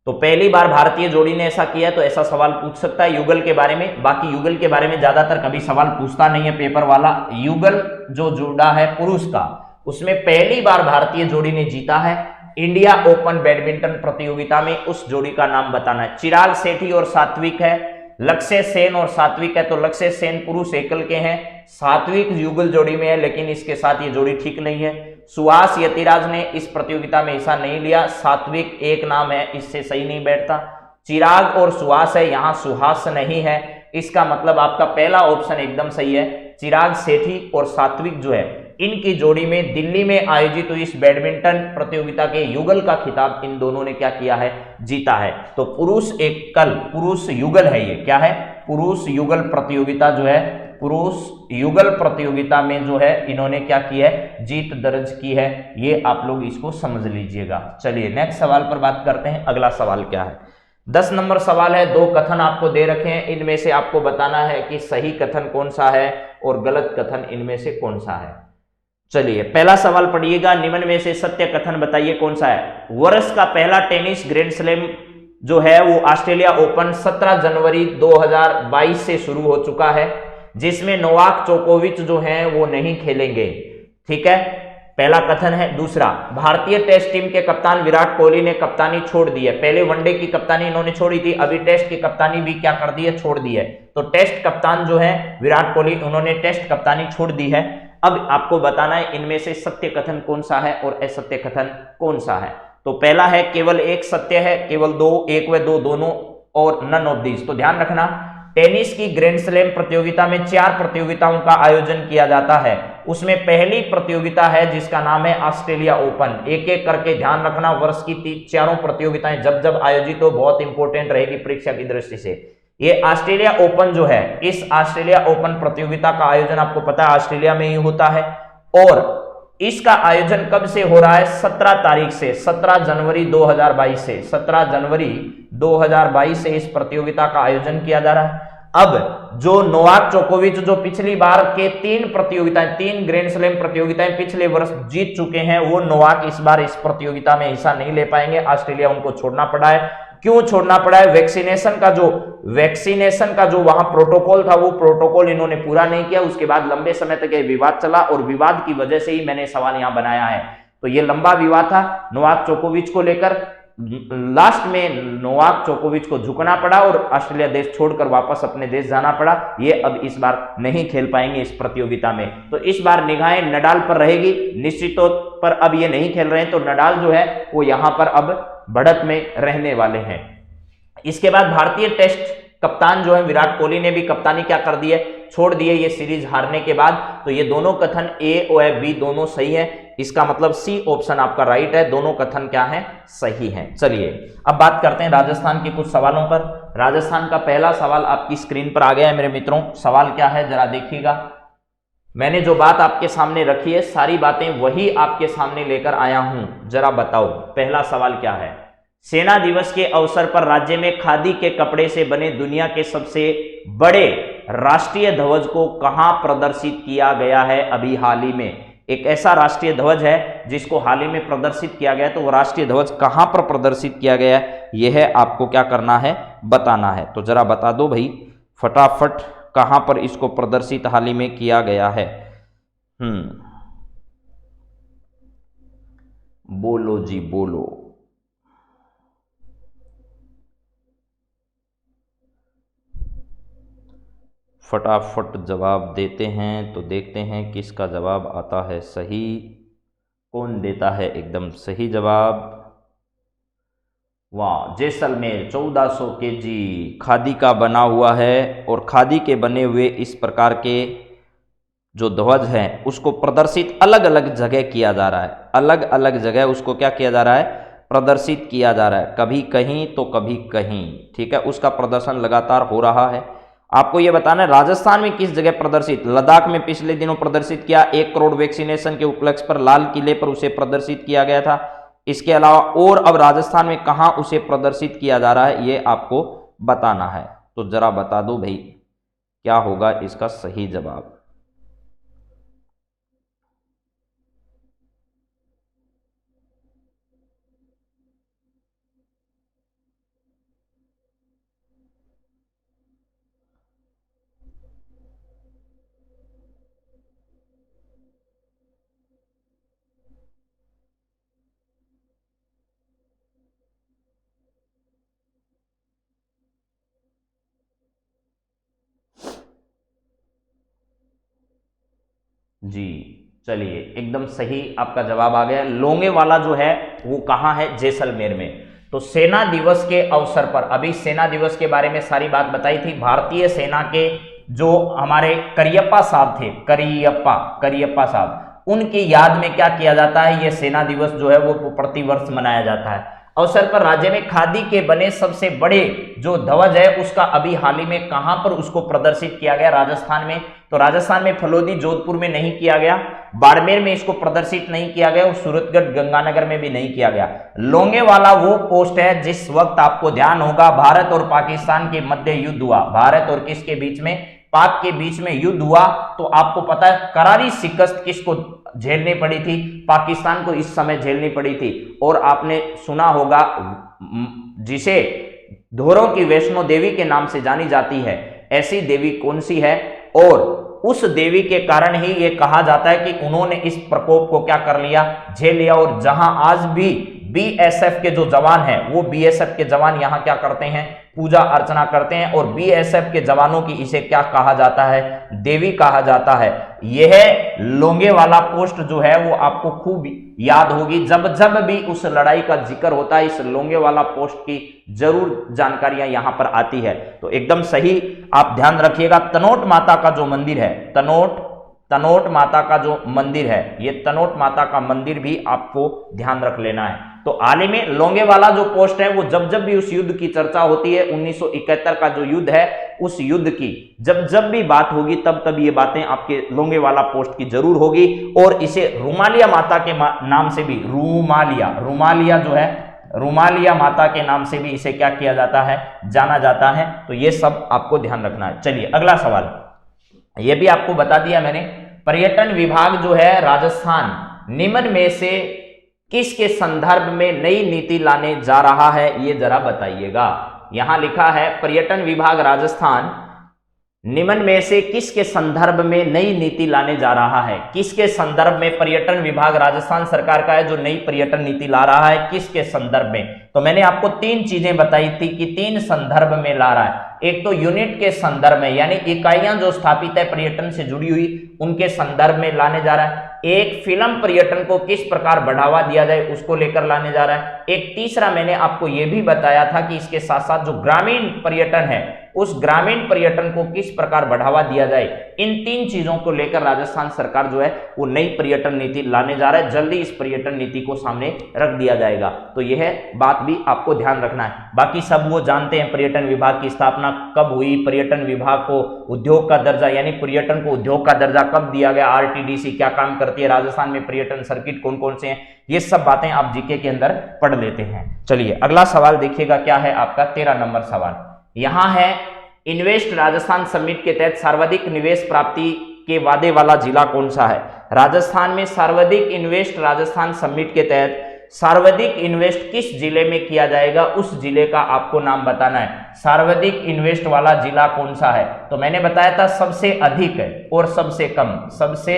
तो पहली बार भारतीय जोड़ी ने ऐसा किया तो ऐसा सवाल पूछ सकता है युगल के बारे में। बाकी युगल के बारे में ज्यादातर कभी सवाल पूछता नहीं है पेपर वाला। युगल जो जोड़ा है पुरुष का, उसमें पहली बार भारतीय जोड़ी ने जीता है इंडिया ओपन बैडमिंटन प्रतियोगिता में। उस जोड़ी का नाम बताना है। चिराग सेठी और सात्विक है, लक्ष्य सेन और सात्विक है। तो लक्ष्य सेन पुरुष एकल के हैं, सात्विक युगल जोड़ी में है, लेकिन इसके साथ ये जोड़ी ठीक नहीं है। सुहास यतिराज ने इस प्रतियोगिता में हिस्सा नहीं लिया। सात्विक एक नाम है, इससे सही नहीं बैठता। चिराग और सुहास है, यहां सुहास नहीं है। इसका मतलब आपका पहला ऑप्शन एकदम सही है। चिराग सेठी और सात्विक जो है इनकी जोड़ी में दिल्ली में आयोजित हुई इस बैडमिंटन प्रतियोगिता के युगल का खिताब इन दोनों ने क्या किया है? जीता है। तो पुरुष एकल, पुरुष युगल है, ये क्या है? पुरुष युगल प्रतियोगिता जो है, पुरुष युगल प्रतियोगिता में जो है इन्होंने क्या की है? जीत दर्ज की है। ये आप लोग इसको समझ लीजिएगा। चलिए नेक्स्ट सवाल पर बात करते हैं। अगला सवाल क्या है? 10 नंबर सवाल है, दो कथन आपको दे रखे हैं, इनमें से आपको बताना है कि सही कथन कौन सा है और गलत कथन इनमें से कौन सा है। चलिए पहला सवाल पढ़िएगा, निम्न में से सत्य कथन बताइए कौन सा है। वर्ष का पहला टेनिस ग्रैंड स्लैम जो है वो ऑस्ट्रेलिया ओपन 17 जनवरी 2022 से शुरू हो चुका है, जिसमें नोवाक जोकोविच जो हैं वो नहीं खेलेंगे। ठीक है, पहला कथन है। दूसरा, भारतीय टेस्ट टीम के कप्तान विराट कोहली ने कप्तानी छोड़ दी है। पहले वनडे की कप्तानी इन्होंने छोड़ी थी, अभी टेस्ट की कप्तानी भी क्या कर दी है, छोड़ दी है। तो टेस्ट कप्तान जो है विराट कोहली, उन्होंने टेस्ट कप्तानी छोड़ दी है। अब आपको बताना है इनमें से सत्य कथन कौन सा है और असत्य कथन कौन सा है। तो पहला है केवल एक सत्य है, केवल दो, एक व दो दोनों, और नन ऑफ दीज। तो ध्यान रखना, टेनिस की ग्रैंड स्लैम प्रतियोगिता में 4 प्रतियोगिताओं का आयोजन किया जाता है। उसमें पहली प्रतियोगिता है जिसका नाम है ऑस्ट्रेलिया ओपन। एक एक करके ध्यान रखना, वर्ष की चारों प्रतियोगिताएं जब जब आयोजित हो बहुत इंपॉर्टेंट रहेगी परीक्षा की दृष्टि से। ये ऑस्ट्रेलिया ओपन जो है, इस ऑस्ट्रेलिया ओपन प्रतियोगिता का आयोजन आपको पता है ऑस्ट्रेलिया में ही होता है, और इसका आयोजन कब से हो रहा है, 17 तारीख से, 17 जनवरी 2022 से, 17 जनवरी 2022 से इस प्रतियोगिता का आयोजन किया जा रहा है। अब जो नोवाक जोकोविच जो पिछली बार के 3 ग्रैंड स्लैम प्रतियोगिताएं पिछले वर्ष जीत चुके हैं, वो नोवाक इस बार इस प्रतियोगिता में हिस्सा नहीं ले पाएंगे। ऑस्ट्रेलिया उनको छोड़ना पड़ा है। क्यों छोड़ना पड़ा है, वैक्सीनेशन का जो वहां प्रोटोकॉल था वो प्रोटोकॉल इन्होंने पूरा नहीं किया। उसके बाद लंबे समय तक ये विवाद चला और विवाद की वजह से ही मैंने सवाल यहां बनाया है। तो ये लंबा विवाद था नोवाक जोकोविच को लेकर, लास्ट में नोवाक जोकोविच को झुकना पड़ा और ऑस्ट्रेलिया देश छोड़कर वापस अपने देश जाना पड़ा। ये अब इस बार नहीं खेल पाएंगे इस प्रतियोगिता में। तो इस बार निगाहें नडाल पर रहेगी, निश्चित तौर पर अब ये नहीं खेल रहे हैं, तो नडाल जो है वो यहां पर अब बढ़त में रहने वाले हैं। इसके बाद भारतीय टेस्ट कप्तान जो है विराट कोहली ने भी कप्तानी क्या कर दी है, छोड़ दी है ये सीरीज हारने के बाद। तो ये दोनों कथन ए और बी दोनों सही है, इसका मतलब सी ऑप्शन आपका राइट है, दोनों कथन क्या है, सही हैं। चलिए अब बात करते हैं राजस्थान के कुछ सवालों पर। राजस्थान का पहला सवाल आपकी स्क्रीन पर आ गया है मेरे मित्रों। सवाल क्या है जरा देखिएगा। मैंने जो बात आपके सामने रखी है सारी बातें वही आपके सामने लेकर आया हूं, जरा बताओ पहला सवाल क्या है। सेना दिवस के अवसर पर राज्य में खादी के कपड़े से बने दुनिया के सबसे बड़े राष्ट्रीय ध्वज को कहां प्रदर्शित किया गया है अभी हाल ही में। एक ऐसा राष्ट्रीय ध्वज है जिसको हाल ही में प्रदर्शित किया गया है, तो वो राष्ट्रीय ध्वज कहां पर प्रदर्शित किया गया है यह आपको क्या करना है, बताना है। तो जरा बता दो भाई फटाफट, कहां पर इसको प्रदर्शित हाल ही में किया गया है। बोलो जी बोलो। फटाफट जवाब देते हैं तो देखते हैं किसका जवाब आता है सही। कौन देता है एकदम सही जवाब। वाह, जैसलमेर 1400 केजी खादी का बना हुआ है, और खादी के बने हुए इस प्रकार के जो ध्वज हैं उसको प्रदर्शित अलग अलग जगह किया जा रहा है, अलग अलग जगह उसको क्या किया जा रहा है, प्रदर्शित किया जा रहा है, कभी कहीं तो कभी कहीं। ठीक है, उसका प्रदर्शन लगातार हो रहा है। आपको यह बताना है राजस्थान में किस जगह प्रदर्शित। लद्दाख में पिछले दिनों प्रदर्शित किया, 1 करोड़ वैक्सीनेशन के उपलक्ष्य पर लाल किले पर उसे प्रदर्शित किया गया था। इसके अलावा और अब राजस्थान में कहां उसे प्रदर्शित किया जा रहा है ये आपको बताना है। तो जरा बता दो भाई क्या होगा इसका सही जवाब। जी चलिए, एकदम सही आपका जवाब आ गया। लोंगेवाला जो है वो कहाँ है, जैसलमेर में। तो सेना दिवस के अवसर पर, अभी सेना दिवस के बारे में सारी बात बताई थी। भारतीय सेना के जो हमारे करियप्पा साहब थे, करियप्पा साहब, उनकी याद में क्या किया जाता है, ये सेना दिवस जो है वो प्रतिवर्ष मनाया जाता है। अवसर पर राज्य में खादी के बने सबसे बड़े जो ध्वज है उसका अभी हाल ही में कहां पर उसको प्रदर्शित किया गया, राजस्थान में। तो राजस्थान में फलोदी जोधपुर में नहीं किया गया, बाड़मेर में इसको प्रदर्शित नहीं किया गया और सूरतगढ़ गंगानगर में भी नहीं किया गया। लोंगेवाला वो पोस्ट है जिस वक्त आपको ध्यान होगा भारत और पाकिस्तान के मध्य युद्ध हुआ, भारत और किसके बीच में, पाक के बीच में युद्ध हुआ। तो आपको पता है करारी शिकस्त किसको झेलनी पड़ी थी, पाकिस्तान को इस समय झेलनी पड़ी थी। और आपने सुना होगा जिसे धोरों की वैष्णो देवी के नाम से जानी जाती है, ऐसी देवी कौन सी है, और उस देवी के कारण ही ये कहा जाता है कि उन्होंने इस प्रकोप को क्या कर लिया, झेल लिया। और जहां आज भी बीएसएफ के जो जवान हैं, वो बीएसएफ के जवान यहां क्या करते हैं, पूजा अर्चना करते हैं, और बीएसएफ के जवानों की इसे क्या कहा जाता है, देवी कहा जाता है। यह लोंगेवाला पोस्ट जो है वो आपको खूब याद होगी, जब जब भी उस लड़ाई का जिक्र होता है इस लोंगेवाला पोस्ट की जरूर जानकारियां यहां पर आती है। तो एकदम सही आप ध्यान रखिएगा। तनोट माता का जो मंदिर है, तनोट माता का जो मंदिर है, ये तनोट माता का मंदिर भी आपको ध्यान रख लेना है। तो हाल ही में लोंगेवाला जो पोस्ट है वो जब जब भी उस युद्ध की चर्चा होती है, 1971 का जो युद्ध है उस युद्ध की जब जब भी बात होगी तब तब ये बातें आपके लोंगेवाला पोस्ट की जरूर होगी। और इसे रुमालिया माता के नाम से भी, रुमालिया जो है, रुमालिया माता के नाम से भी इसे क्या किया जाता है, जाना जाता है। तो ये सब आपको ध्यान रखना है। चलिए अगला सवाल, ये भी आपको बता दिया मैंने। पर्यटन विभाग जो है राजस्थान निम्न में से किसके संदर्भ में नई नीति लाने जा रहा है, ये जरा बताइएगा। यहां लिखा है पर्यटन विभाग राजस्थान निम्न में से किसके संदर्भ में नई नीति लाने जा रहा है, किसके संदर्भ में पर्यटन विभाग राजस्थान सरकार का है जो नई पर्यटन नीति ला रहा है, किसके संदर्भ में। तो मैंने आपको तीन चीजें बताई थी कि तीन संदर्भ में ला रहा है। एक तो यूनिट के संदर्भ में, यानी इकाइयां जो स्थापित है पर्यटन से जुड़ी हुई उनके संदर्भ में लाने जा रहा है। एक फिल्म पर्यटन को किस प्रकार बढ़ावा दिया जाए उसको लेकर लाने जा रहा है। एक तीसरा मैंने आपको यह भी बताया था कि इसके साथ साथ जो ग्रामीण पर्यटन है उस ग्रामीण पर्यटन को किस प्रकार बढ़ावा दिया जाए। इन तीन चीजों को लेकर राजस्थान सरकार जो है वो नई पर्यटन नीति लाने जा रहा है। जल्दी इस पर्यटन नीति को सामने रख दिया जाएगा। तो यह बात भी आपको ध्यान रखना है। बाकी सब वो जानते हैं पर्यटन विभाग की स्थापना कब हुई, पर्यटन विभाग को उद्योग का दर्जा यानी पर्यटन को उद्योग का दर्जा कब दिया गया, आरटीडीसी क्या काम करती है, राजस्थान में पर्यटन सर्किट कौन कौन से हैं, ये सब बातें आप जीके के अंदर पढ़ लेते हैं। चलिए अगला सवाल देखिएगा क्या है आपका 13 नंबर सवाल। यहां है इन्वेस्ट राजस्थान समिट के तहत सर्वाधिक निवेश प्राप्ति के वादे वाला जिला कौन सा है। राजस्थान में सर्वाधिक इन्वेस्ट राजस्थान समिट के तहत सर्वाधिक इन्वेस्ट किस जिले में किया जाएगा, उस जिले का आपको नाम बताना है। सर्वाधिक इन्वेस्ट वाला जिला कौन सा है। तो मैंने बताया था सबसे अधिक और सबसे कम, सबसे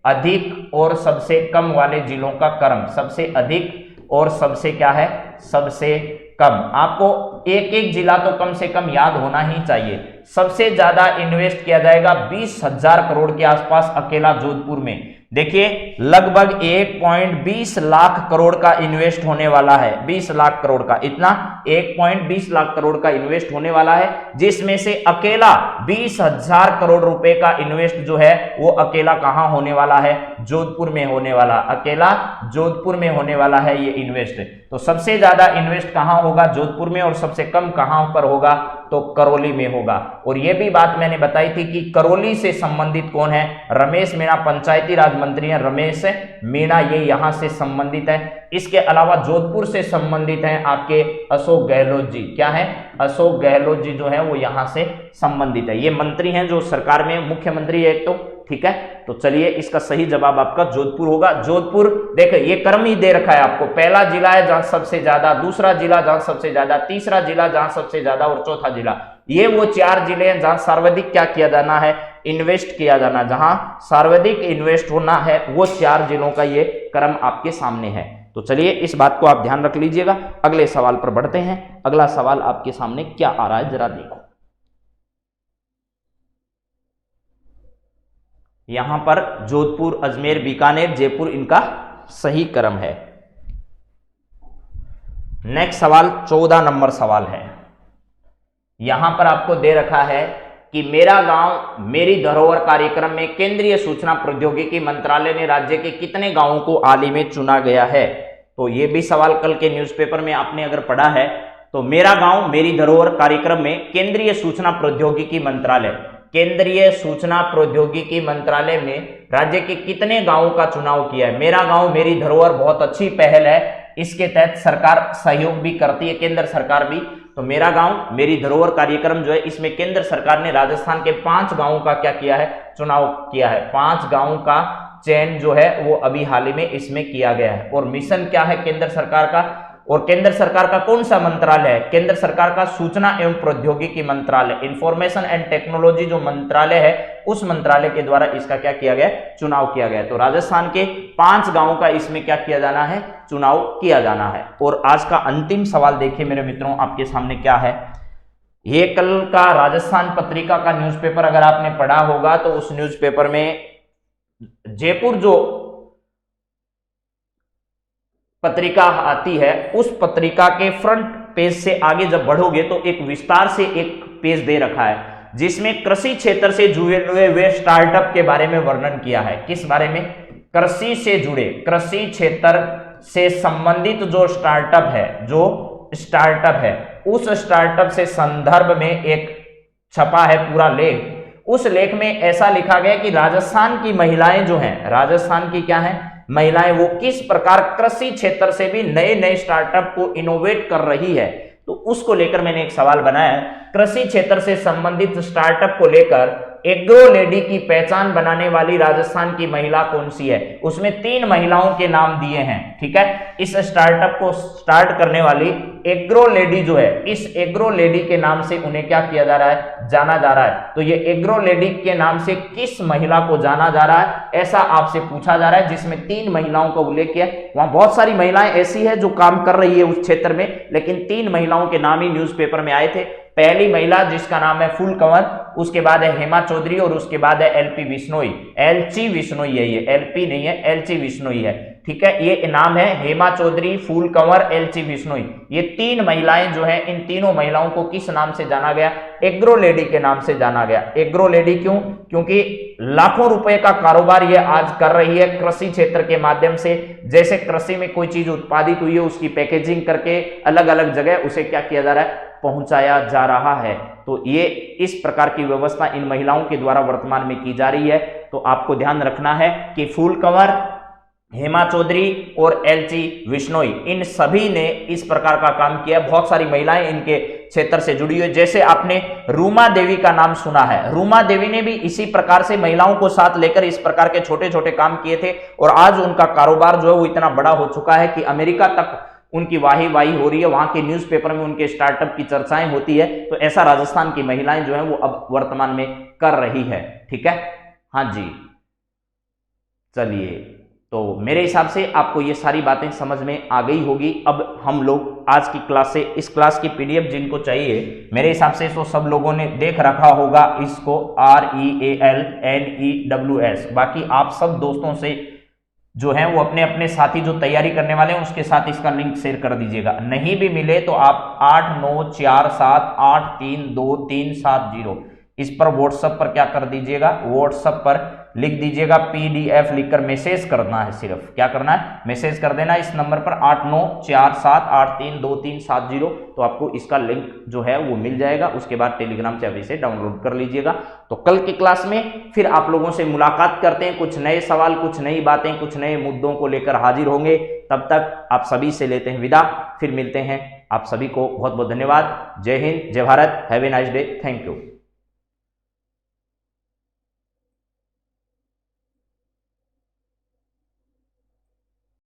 अधिक और सबसे कम वाले जिलों का क्रम, सबसे अधिक और सबसे क्या है, सबसे कम। आपको एक एक जिला तो कम से कम याद होना ही चाहिए। सबसे ज्यादा इन्वेस्ट किया जाएगा 20,000 करोड़ के आसपास अकेला जोधपुर में। देखिए लगभग 1.20 लाख करोड़ का इन्वेस्ट होने वाला है, 20 लाख करोड़ का, इतना 1.20 लाख करोड़ का इन्वेस्ट होने वाला है, जिसमें से अकेला 20,000 करोड़ रुपए का इन्वेस्ट जो है वो अकेला कहां होने वाला है, जोधपुर में होने वाला, अकेला जोधपुर में होने वाला है ये इन्वेस्ट। तो सबसे ज्यादा इन्वेस्ट कहां होगा, जोधपुर में, और सबसे कम कहां पर होगा, तो करौली में होगा। और यह भी बात मैंने बताई थी कि करौली से संबंधित कौन है, रमेश मीणा पंचायती राज मंत्री हैं, रमेश मीणा ये यहां से संबंधित है। इसके अलावा जोधपुर से संबंधित हैं आपके अशोक गहलोत जी, क्या है, अशोक गहलोत जी जो है वो यहां से संबंधित है। ये मंत्री हैं जो सरकार में मुख्यमंत्री है एक तो, ठीक है। तो चलिए इसका सही जवाब आपका जोधपुर होगा। जोधपुर देखिए ये क्रम ही दे रखा है आपको, पहला जिला है जहां सबसे ज्यादा, दूसरा जिला जहां सबसे ज्यादा, तीसरा जिला जहां सबसे ज्यादा और चौथा जिला। ये वो 4 जिले हैं जहां सर्वाधिक क्या किया जाना है, इन्वेस्ट किया जाना, जहां सर्वाधिक इन्वेस्ट होना है, वो 4 जिलों का ये क्रम आपके सामने है। तो चलिए इस बात को आप ध्यान रख लीजिएगा। अगले सवाल पर बढ़ते हैं। अगला सवाल आपके सामने क्या आ रहा है जरा देखो। यहां पर जोधपुर, अजमेर, बीकानेर, जयपुर इनका सही क्रम है। नेक्स्ट सवाल 14 नंबर सवाल है। यहां पर आपको दे रखा है कि मेरा गांव मेरी धरोहर कार्यक्रम में केंद्रीय सूचना प्रौद्योगिकी मंत्रालय ने राज्य के कितने गांवों को हाल ही में चुना गया है। तो ये भी सवाल कल के न्यूज़पेपर में आपने अगर पढ़ा है तो मेरा गांव मेरी धरोहर कार्यक्रम में केंद्रीय सूचना प्रौद्योगिकी मंत्रालय, केंद्रीय सूचना प्रौद्योगिकी मंत्रालय में राज्य के कितने गांवों का चुनाव किया है। मेरा गांव मेरी धरोहर बहुत अच्छी पहल है, इसके तहत सरकार सहयोग भी करती है, केंद्र सरकार भी। तो मेरा गांव मेरी धरोहर कार्यक्रम जो है, इसमें केंद्र सरकार ने राजस्थान के 5 गांवों का क्या किया है, चुनाव किया है। 5 गांवों का चयन जो है वो अभी हाल ही में इसमें किया गया है। और मिशन क्या है केंद्र सरकार का, और केंद्र सरकार का कौन सा मंत्रालय है, केंद्र सरकार का सूचना एवं प्रौद्योगिकी मंत्रालय, इंफॉर्मेशन एंड टेक्नोलॉजी जो मंत्रालय है, उस मंत्रालय के द्वारा इसका क्या किया गया, चुनाव किया गया। तो राजस्थान के 5 गांवों का इसमें क्या किया जाना है, चुनाव किया जाना है। और आज का अंतिम सवाल देखिए मेरे मित्रों, आपके सामने क्या है। ये कल का राजस्थान पत्रिका का न्यूज़पेपर अगर आपने पढ़ा होगा तो उस न्यूज़पेपर में जयपुर जो पत्रिका आती है, उस पत्रिका के फ्रंट पेज से आगे जब बढ़ोगे तो एक विस्तार से एक पेज दे रखा है जिसमें कृषि क्षेत्र से जुड़े हुए स्टार्टअप के बारे में वर्णन किया है। किस बारे में, कृषि से जुड़े, कृषि क्षेत्र से संबंधित जो स्टार्टअप है, उस स्टार्टअप से संदर्भ में एक छपा है पूरा लेख। उस लेख में ऐसा लिखा गया कि राजस्थान की महिलाएं जो हैं, राजस्थान की क्या है, महिलाएं, वो किस प्रकार कृषि क्षेत्र से भी नए नए स्टार्टअप को इनोवेट कर रही है। तो उसको लेकर मैंने एक सवाल बनाया, कृषि क्षेत्र से संबंधित स्टार्टअप को लेकर एग्रो लेडी की पहचान बनाने वाली राजस्थान की महिला कौन सी है। उसमें 3 महिलाओं के नाम दिए हैं, ठीक है। इस स्टार्टअप को स्टार्ट करने वाली एग्रो लेडी जो है, इस एग्रो लेडी के नाम से उन्हें क्या किया जा रहा है, जाना जा रहा है। तो ये एग्रो लेडी के नाम से किस महिला को जाना जा रहा है, ऐसा आपसे पूछा जा रहा है, जिसमें 3 महिलाओं का उल्लेख किया। वहां बहुत सारी महिलाएं ऐसी है जो काम कर रही है उस क्षेत्र में, लेकिन 3 महिलाओं के नाम ही न्यूज़पेपर में आए थे। पहली महिला जिसका नाम है फूल कंवर, उसके बाद है हेमा चौधरी और उसके बाद है एलपी बिश्नोई, एलची बिश्नोई है, ये एलपी नहीं है, एलची बिश्नोई है, ठीक है। ये नाम है हेमा चौधरी, फूल कंवर, एलची बिश्नोई। ये 3 महिलाएं जो हैं, इन तीनों महिलाओं को किस नाम से जाना गया, एग्रो लेडी के नाम से जाना गया। एग्रो लेडी क्यों, क्योंकि लाखों रुपए का कारोबार ये आज कर रही है कृषि क्षेत्र के माध्यम से। जैसे कृषि में कोई चीज उत्पादित हुई है, उसकी पैकेजिंग करके अलग अलग जगह उसे क्या किया जा रहा है, पहुंचाया जा रहा है। तो ये इस प्रकार की व्यवस्था इन महिलाओं के द्वारा वर्तमान में की जा रही है। तो आपको ध्यान रखना है कि फूल कंवर, हेमा चौधरी और एलची बिश्नोई, इन सभी ने इस प्रकार का काम किया। बहुत सारी महिलाएं इनके क्षेत्र से जुड़ी हुई। जैसे आपने रूमा देवी का नाम सुना है, रूमा देवी ने भी इसी प्रकार से महिलाओं को साथ लेकर इस प्रकार के छोटे छोटे काम किए थे और आज उनका कारोबार जो है वो इतना बड़ा हो चुका है कि अमेरिका तक उनकी वाही हो रही है, वहां के न्यूज़पेपर में उनके स्टार्टअप की चर्चाएं होती है। तो ऐसा राजस्थान की महिलाएं जो है वो अब वर्तमान में कर रही है, ठीक है। हाँ जी, चलिए, तो मेरे हिसाब से आपको ये सारी बातें समझ में आ गई होगी। अब हम लोग आज की क्लास से, इस क्लास की पीडीएफ जिनको चाहिए, मेरे हिसाब से तो सब लोगों ने देख रखा होगा इसको, REALNEWS। बाकी आप सब दोस्तों से जो है वो अपने अपने साथी जो तैयारी करने वाले हैं उसके साथ इसका लिंक शेयर कर दीजिएगा। नहीं भी मिले तो आप 8947832370 इस पर व्हाट्सएप पर क्या कर दीजिएगा, व्हाट्सएप पर लिख दीजिएगा PDF, लिखकर मैसेज करना है। सिर्फ क्या करना है, मैसेज कर देना इस नंबर पर 8947832370। तो आपको इसका लिंक जो है वो मिल जाएगा। उसके बाद टेलीग्राम से आप इसे डाउनलोड कर लीजिएगा। तो कल की क्लास में फिर आप लोगों से मुलाकात करते हैं, कुछ नए सवाल, कुछ नई बातें, कुछ नए मुद्दों को लेकर हाजिर होंगे। तब तक आप सभी से लेते हैं विदा, फिर मिलते हैं। आप सभी को बहुत बहुत धन्यवाद। जय हिंद, जय Bharat, have a nice day, thank you.